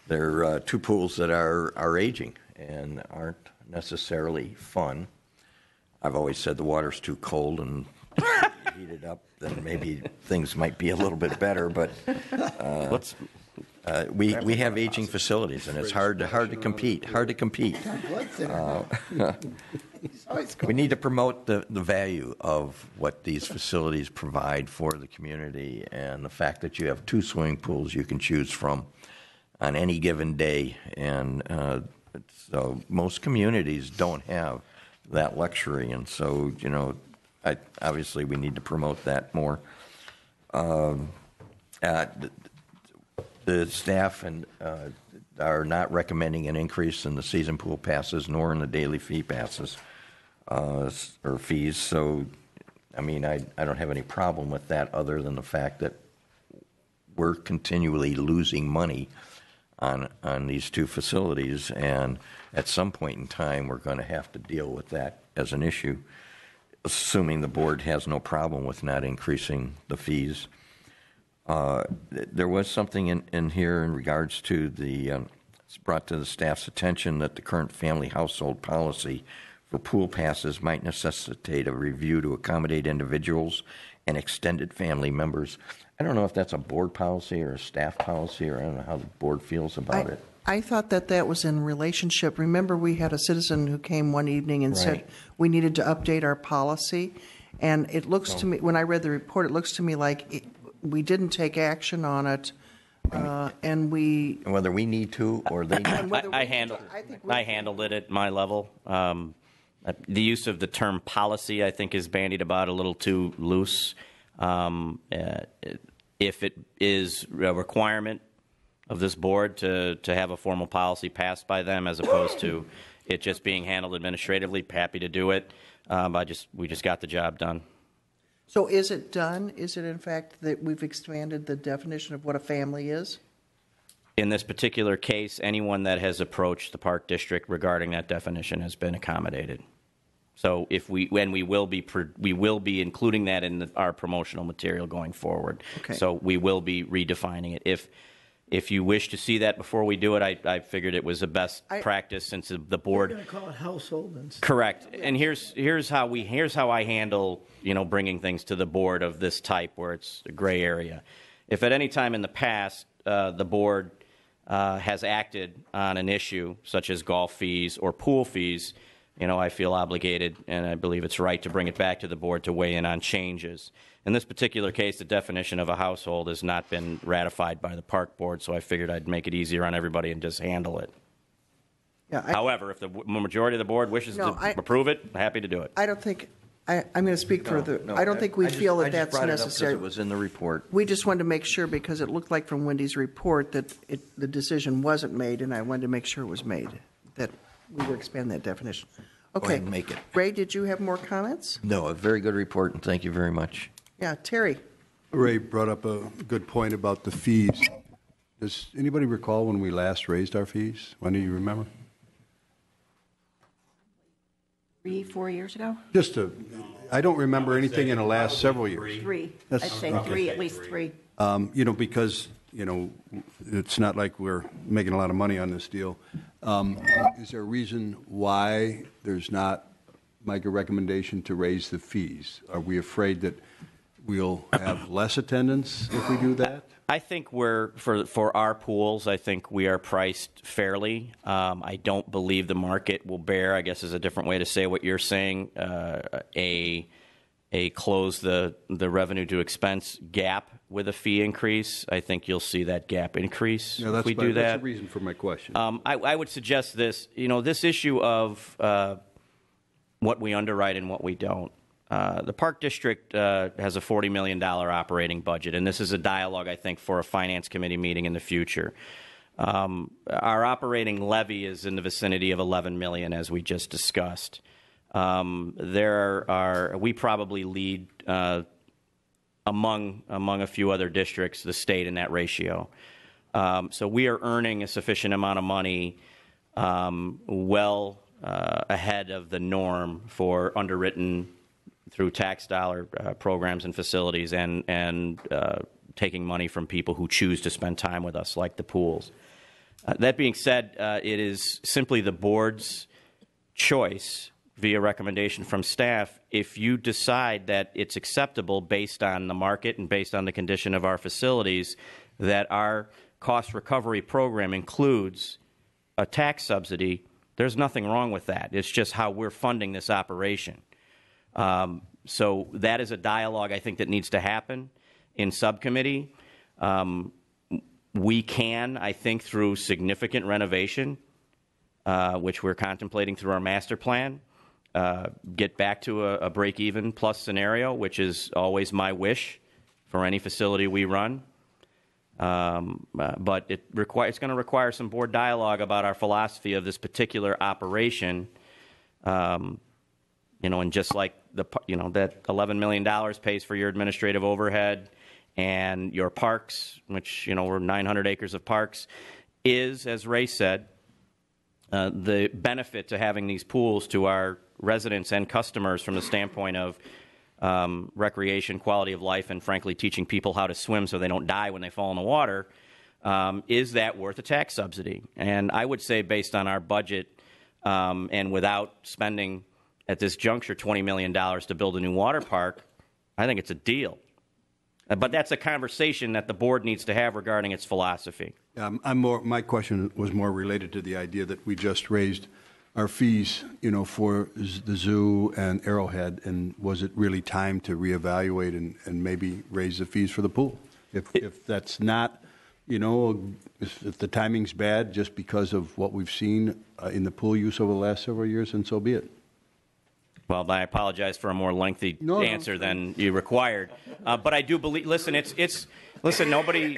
they're two pools that are aging and aren't necessarily fun. I've always said the water's too cold, and heat it up, then maybe things might be a little bit better. But we have aging facilities, and it's hard to compete. We need to promote the value of what these facilities provide for the community, and the fact that you have two swimming pools you can choose from on any given day. And so most communities don't have that luxury, and so obviously we need to promote that more. The staff are not recommending an increase in the season pool passes nor in the daily fee passes or fees. So, I mean, I don't have any problem with that other than the fact that we're continually losing money on these two facilities, and at some point in time we're going to have to deal with that as an issue, assuming the board has no problem with not increasing the fees. There was something in here in regards to it's brought to the staff's attention that the current family household policy for pool passes might necessitate a review to accommodate individuals and extended family members. I don't know if that's a board policy or a staff policy, or I don't know how the board feels about it. I thought that was in relationship. Remember, we had a citizen who came one evening and said we needed to update our policy. And it looks to me, when I read the report, it looks to me like we didn't take action on it and we, Whether we need to or they need and whether I we- handled I think we- I handled it at my level. The use of the term policy, I think, is bandied about a little too loose. If it is a requirement of this board to have a formal policy passed by them, as opposed to it just being handled administratively, happy to do it. We just got the job done. So is it done? Is it in fact that we've expanded the definition of what a family is? In this particular case, anyone that has approached the Park District regarding that definition has been accommodated. So we will be including that in our promotional material going forward. Okay. So we will be redefining it. If you wish to see that before we do it, I figured it was the best practice since the We're board. going to call it household instead. Correct. And here's how I handle, bringing things to the board of this type where it's a gray area. If at any time in the past the board has acted on an issue such as golf fees or pool fees, I feel obligated, and I believe it's right to bring it back to the board to weigh in on changes. In this particular case, the definition of a household has not been ratified by the park board, so I figured I'd make it easier on everybody and just handle it. Yeah, However, if the majority of the board wishes to approve it, I'm happy to do it. I don't think, I'm going to speak for I don't think we feel that that's necessary. It was in the report. We just wanted to make sure, because it looked like from Wendy's report that the decision wasn't made, and I wanted to make sure it was made, that we were expanding that definition. Go Okay. ahead and make it. Ray, did you have more comments? No, a very good report, and thank you very much. Yeah, Terry. Ray brought up a good point about the fees. Does anybody recall when we last raised our fees? When do you remember? 3-4 years ago? I don't remember anything in the last several years. 3. That's- I'd say okay. 3, at least 3. Because, it's not like we're making a lot of money on this deal. Is there a reason why there's not, Mike, a recommendation to raise the fees? Are we afraid that we'll have less attendance if we do that? I think for our pools, I think we are priced fairly. I don't believe the market will bear, I guess is a different way to say what you're saying, close the revenue to expense gap with a fee increase. I think you'll see that gap increase if we do that. That's the reason for my question. I would suggest this, this issue of what we underwrite and what we don't. The Park District has a $40 million operating budget, and this is a dialogue, I think, for a Finance Committee meeting in the future. Our operating levy is in the vicinity of $11 million, as we just discussed. We probably lead among a few other districts, the state in that ratio. So we are earning a sufficient amount of money well ahead of the norm for underwritten through tax dollar programs and facilities and taking money from people who choose to spend time with us, like the pools. That being said, it is simply the board's choice via recommendation from staff if you decide that it's acceptable based on the market and based on the condition of our facilities that our cost recovery program includes a tax subsidy. There's nothing wrong with that. It's just how we're funding this operation. So that is a dialogue I think that needs to happen in subcommittee. We can, I think, through significant renovation, which we're contemplating through our master plan, get back to a break-even plus scenario, which is always my wish for any facility we run. But it's going to require some board dialogue about our philosophy of this particular operation. And just like that $11 million pays for your administrative overhead and your parks, which, we're 900 acres of parks, is, as Ray said, the benefit to having these pools to our residents and customers from the standpoint of recreation, quality of life, and frankly teaching people how to swim so they don't die when they fall in the water, is that worth a tax subsidy? And I would say based on our budget and without spending at this juncture $20 million to build a new water park, I think it's a deal. But that's a conversation that the board needs to have regarding its philosophy. My question was more related to the idea that we just raised our fees, for the zoo and Arrowhead, and was it really time to reevaluate and maybe raise the fees for the pool? If that's not, if the timing's bad just because of what we've seen in the pool use over the last several years, then so be it. Well, I apologize for a more lengthy answer than you required, but I do believe. Listen, listen. Nobody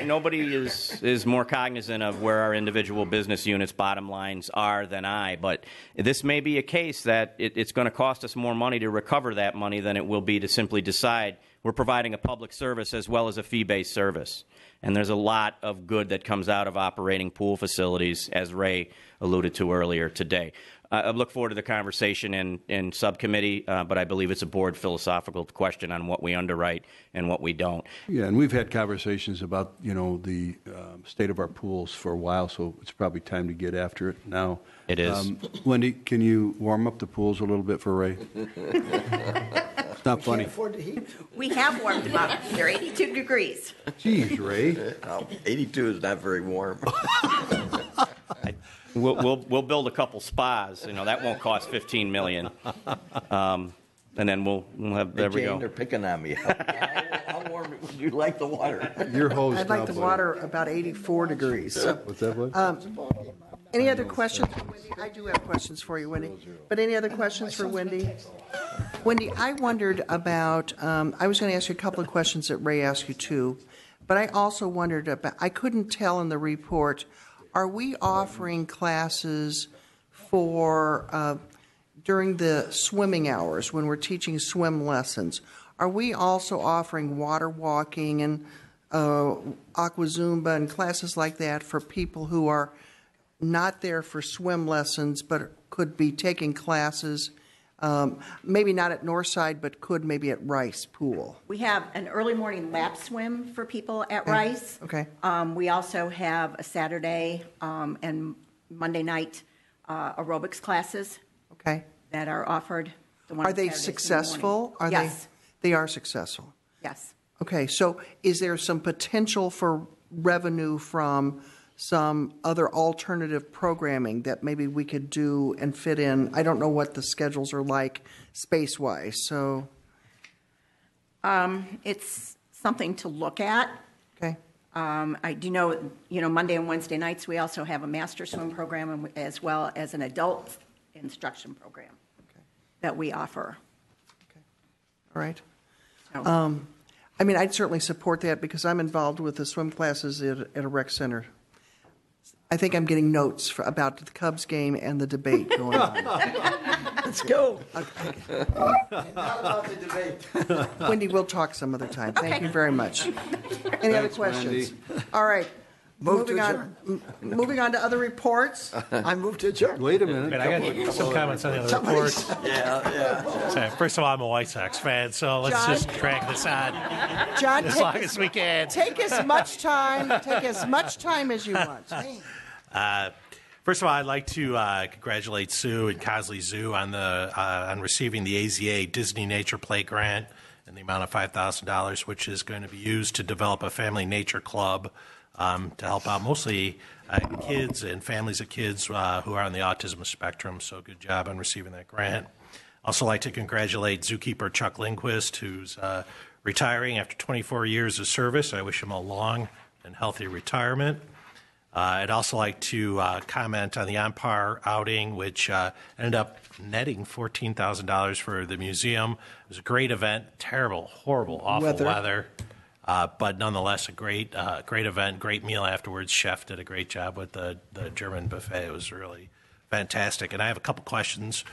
is more cognizant of where our individual business units' bottom lines are than I. But this may be a case that it's going to cost us more money to recover that money than it will be to simply decide we're providing a public service as well as a fee-based service. And there's a lot of good that comes out of operating pool facilities, as Ray alluded to earlier today. I look forward to the conversation in subcommittee, but I believe it's a board philosophical question on what we underwrite and what we don't. Yeah, and we've had conversations about, the state of our pools for a while, so it's probably time to get after it now. It is. Wendy, can you warm up the pools a little bit for Ray? It's not funny. Can't afford the heat. We have warmed them up. They're 82 degrees. Jeez, Ray. 82 is not very warm. We'll build a couple spas. That won't cost $15 million. And then we'll have, there we Jane, go. they're picking on me. How warm would you like the water? Your hose. I'd like the water about 84 degrees. What's that, Bud? Any other questions for Wendy? I do have questions for you, Wendy. But any other questions for Wendy? Wendy, I wondered about, I was going to ask you a couple of questions that Ray asked you too, but I also wondered about, I couldn't tell in the report, are we offering classes for, during the swimming hours when we're teaching swim lessons? Are we also offering water walking and aqua Zumba and classes like that for people who are not there for swim lessons but could be taking classes, maybe not at Northside but could maybe at Rice Pool? We have an early morning lap swim for people at Rice. Okay. We also have a Saturday and Monday night aerobics classes. Okay. That are offered. Are they successful? Yes. They are successful. Yes. Okay, so is there some potential for revenue from some other alternative programming that maybe we could do and fit in? I don't know what the schedules are like space-wise, so. It's something to look at. Okay. I do know, Monday and Wednesday nights, we also have a master swim program as well as an adult instruction program that we offer. All right. So, I'd certainly support that because I'm involved with the swim classes at a rec center. I think I'm getting notes about the Cubs game and the debate going on. Let's go. Okay. Not about the debate. Wendy, we'll talk some other time. Thank Okay. you very much. Any other questions? All right. Move to Moving on to other reports. I move to adjourn. Wait a minute. I got some comments on the other reports. So, first of all, I'm a White Sox fan, so let's John? just drag this on John, as long as we can. take as much time as you want. First of all, I'd like to congratulate Sue and Cosley Zoo on receiving the AZA Disney Nature Play grant in the amount of $5,000, which is going to be used to develop a family nature club to help out mostly kids and families of kids who are on the autism spectrum. So good job on receiving that grant. Also like to congratulate zookeeper Chuck Lindquist, who's retiring after 24 years of service. I wish him a long and healthy retirement. I'd also like to comment on the on-par outing, which ended up netting $14,000 for the museum. It was a great event, terrible, horrible, awful weather. But nonetheless, a great event, great meal afterwards. Chef did a great job with the German buffet. It was really fantastic. And I have a couple questions.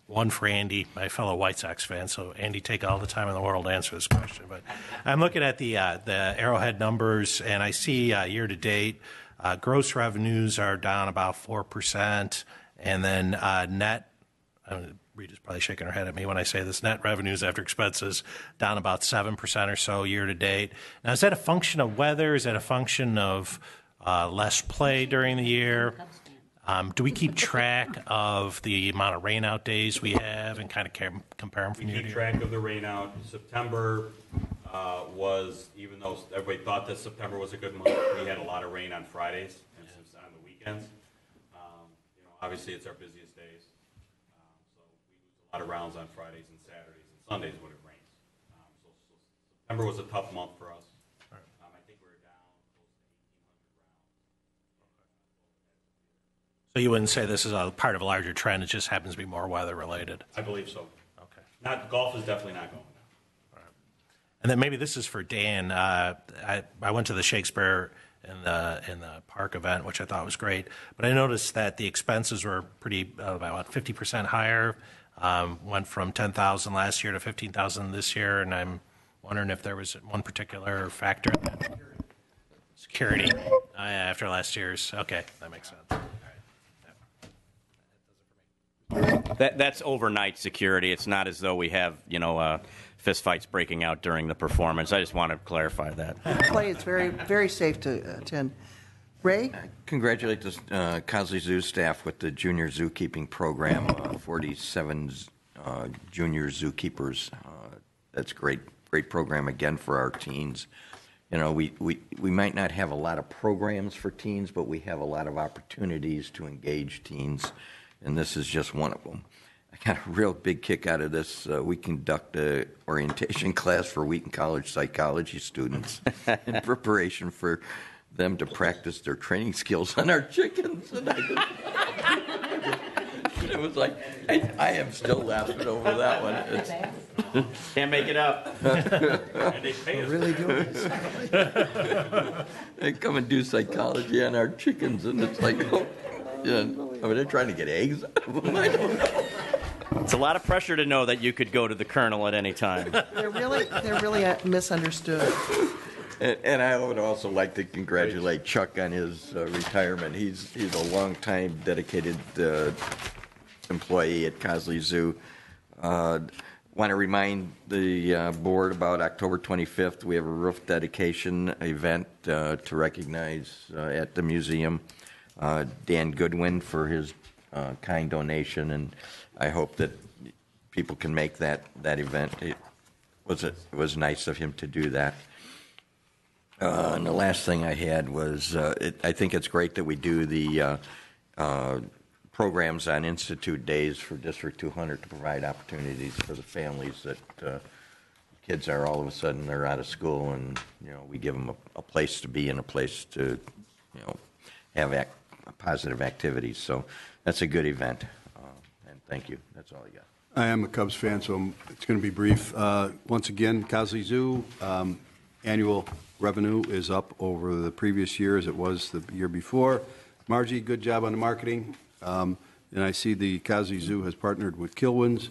One for Andy, my fellow White Sox fan. So Andy, take all the time in the world to answer this question. But I'm looking at the Arrowhead numbers, and I see year to date gross revenues are down about 4%, and then net. Rita's probably shaking her head at me when I say this. Net revenues after expenses down about 7% or so year to date. Now, is that a function of weather? Is that a function of less play during the year? Do we keep track of the amount of rainout days we have and kind of compare them from year to year? We keep track of the rainout. September was, even though everybody thought that September was a good month, we had a lot of rain on Fridays and on the weekends. Obviously, it's our busiest days. A lot of rounds on Fridays and Saturdays and Sundays when it rains. So September was a tough month for us. I think we were down close to So you wouldn't say this is a part of a larger trend, it just happens to be more weather related? I believe so. Okay. Golf is definitely not going now. And then maybe this is for Dan. I went to the Shakespeare in the park event, which I thought was great. But I noticed that the expenses were pretty about 50% higher. Went from $10,000 last year to $15,000 this year, and I'm wondering if there was one particular factor in that. Security after last year's. Okay, that makes sense. That's overnight security. It's not as though we have, fist fights breaking out during the performance. I just want to clarify that. Clay, it's very, very safe to attend. Ray? Congratulate the Cosley Zoo staff with the junior zookeeping program. 47 junior zookeepers. That's great program again for our teens. We might not have a lot of programs for teens, but we have a lot of opportunities to engage teens, and this is just one of them. I got a real big kick out of this. We conduct an orientation class for Wheaton College psychology students in preparation for them to practice their training skills on our chickens. And it was like, I am still laughing over that one. Can't make it up. And they pay us. Really doing this. They come and do psychology on our chickens, and it's like, they're trying to get eggs out of them. I don't know. It's a lot of pressure to know that you could go to the colonel at any time. They're really misunderstood. And I would also like to congratulate Chuck on his retirement. He's a long-time dedicated employee at Cosley Zoo. Want to remind the board about October 25th. We have a roof dedication event to recognize at the museum Dan Goodwin for his kind donation, and I hope that people can make that event. It was nice of him to do that. And the last thing I had was I think it's great that we do the programs on Institute Days for District 200 to provide opportunities for the families that kids are all of a sudden they're out of school, and we give them a place to be and a place to have positive activities. So that's a good event, and thank you. That's all I got. I am a Cubs fan, so it's going to be brief. Once again, Cosley Zoo annual revenue is up over the previous year as it was the year before. Margie, good job on the marketing. And I see the Cosley Zoo has partnered with Kilwins,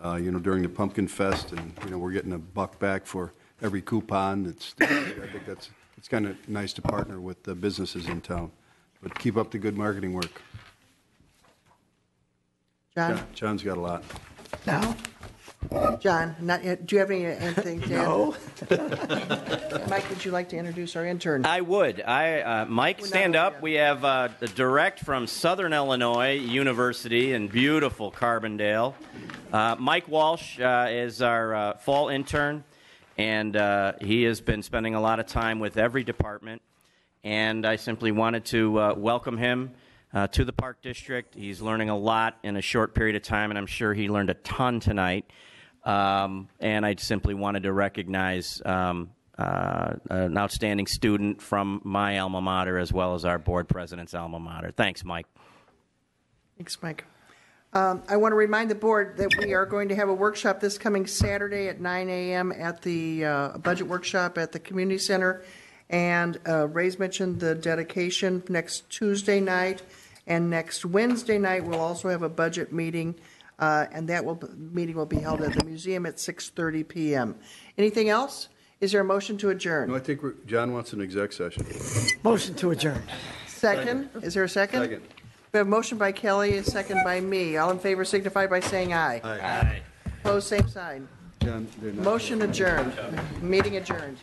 during the Pumpkin Fest, and we're getting $1 back for every coupon. I think it's kind of nice to partner with the businesses in town. But keep up the good marketing work. John? John's got a lot. No? John, not yet. Do you have anything to add? No. Mike, would you like to introduce our intern? I would. Mike, stand up. We have the direct from Southern Illinois University in beautiful Carbondale. Mike Walsh is our fall intern, and he has been spending a lot of time with every department. And I simply wanted to welcome him to the Park District. He's learning a lot in a short period of time, and I'm sure he learned a ton tonight. And I simply wanted to recognize an outstanding student from my alma mater as well as our board president's alma mater. Thanks, Mike. Thanks, Mike. I want to remind the board that we are going to have a workshop this coming Saturday at 9 a.m. at the budget workshop at the community center. And Ray's mentioned the dedication next Tuesday night, and next Wednesday night we'll also have a budget meeting, and meeting will be held at the museum at 6:30 p.m. Anything else? Is there a motion to adjourn? No, I think John wants an exec session. Motion to adjourn. Second? Is there a second? Second. We have a motion by Kelly, a second by me. All in favor signify by saying aye. Aye. Opposed, same sign. John, they're not- Motion adjourned. Meeting adjourned.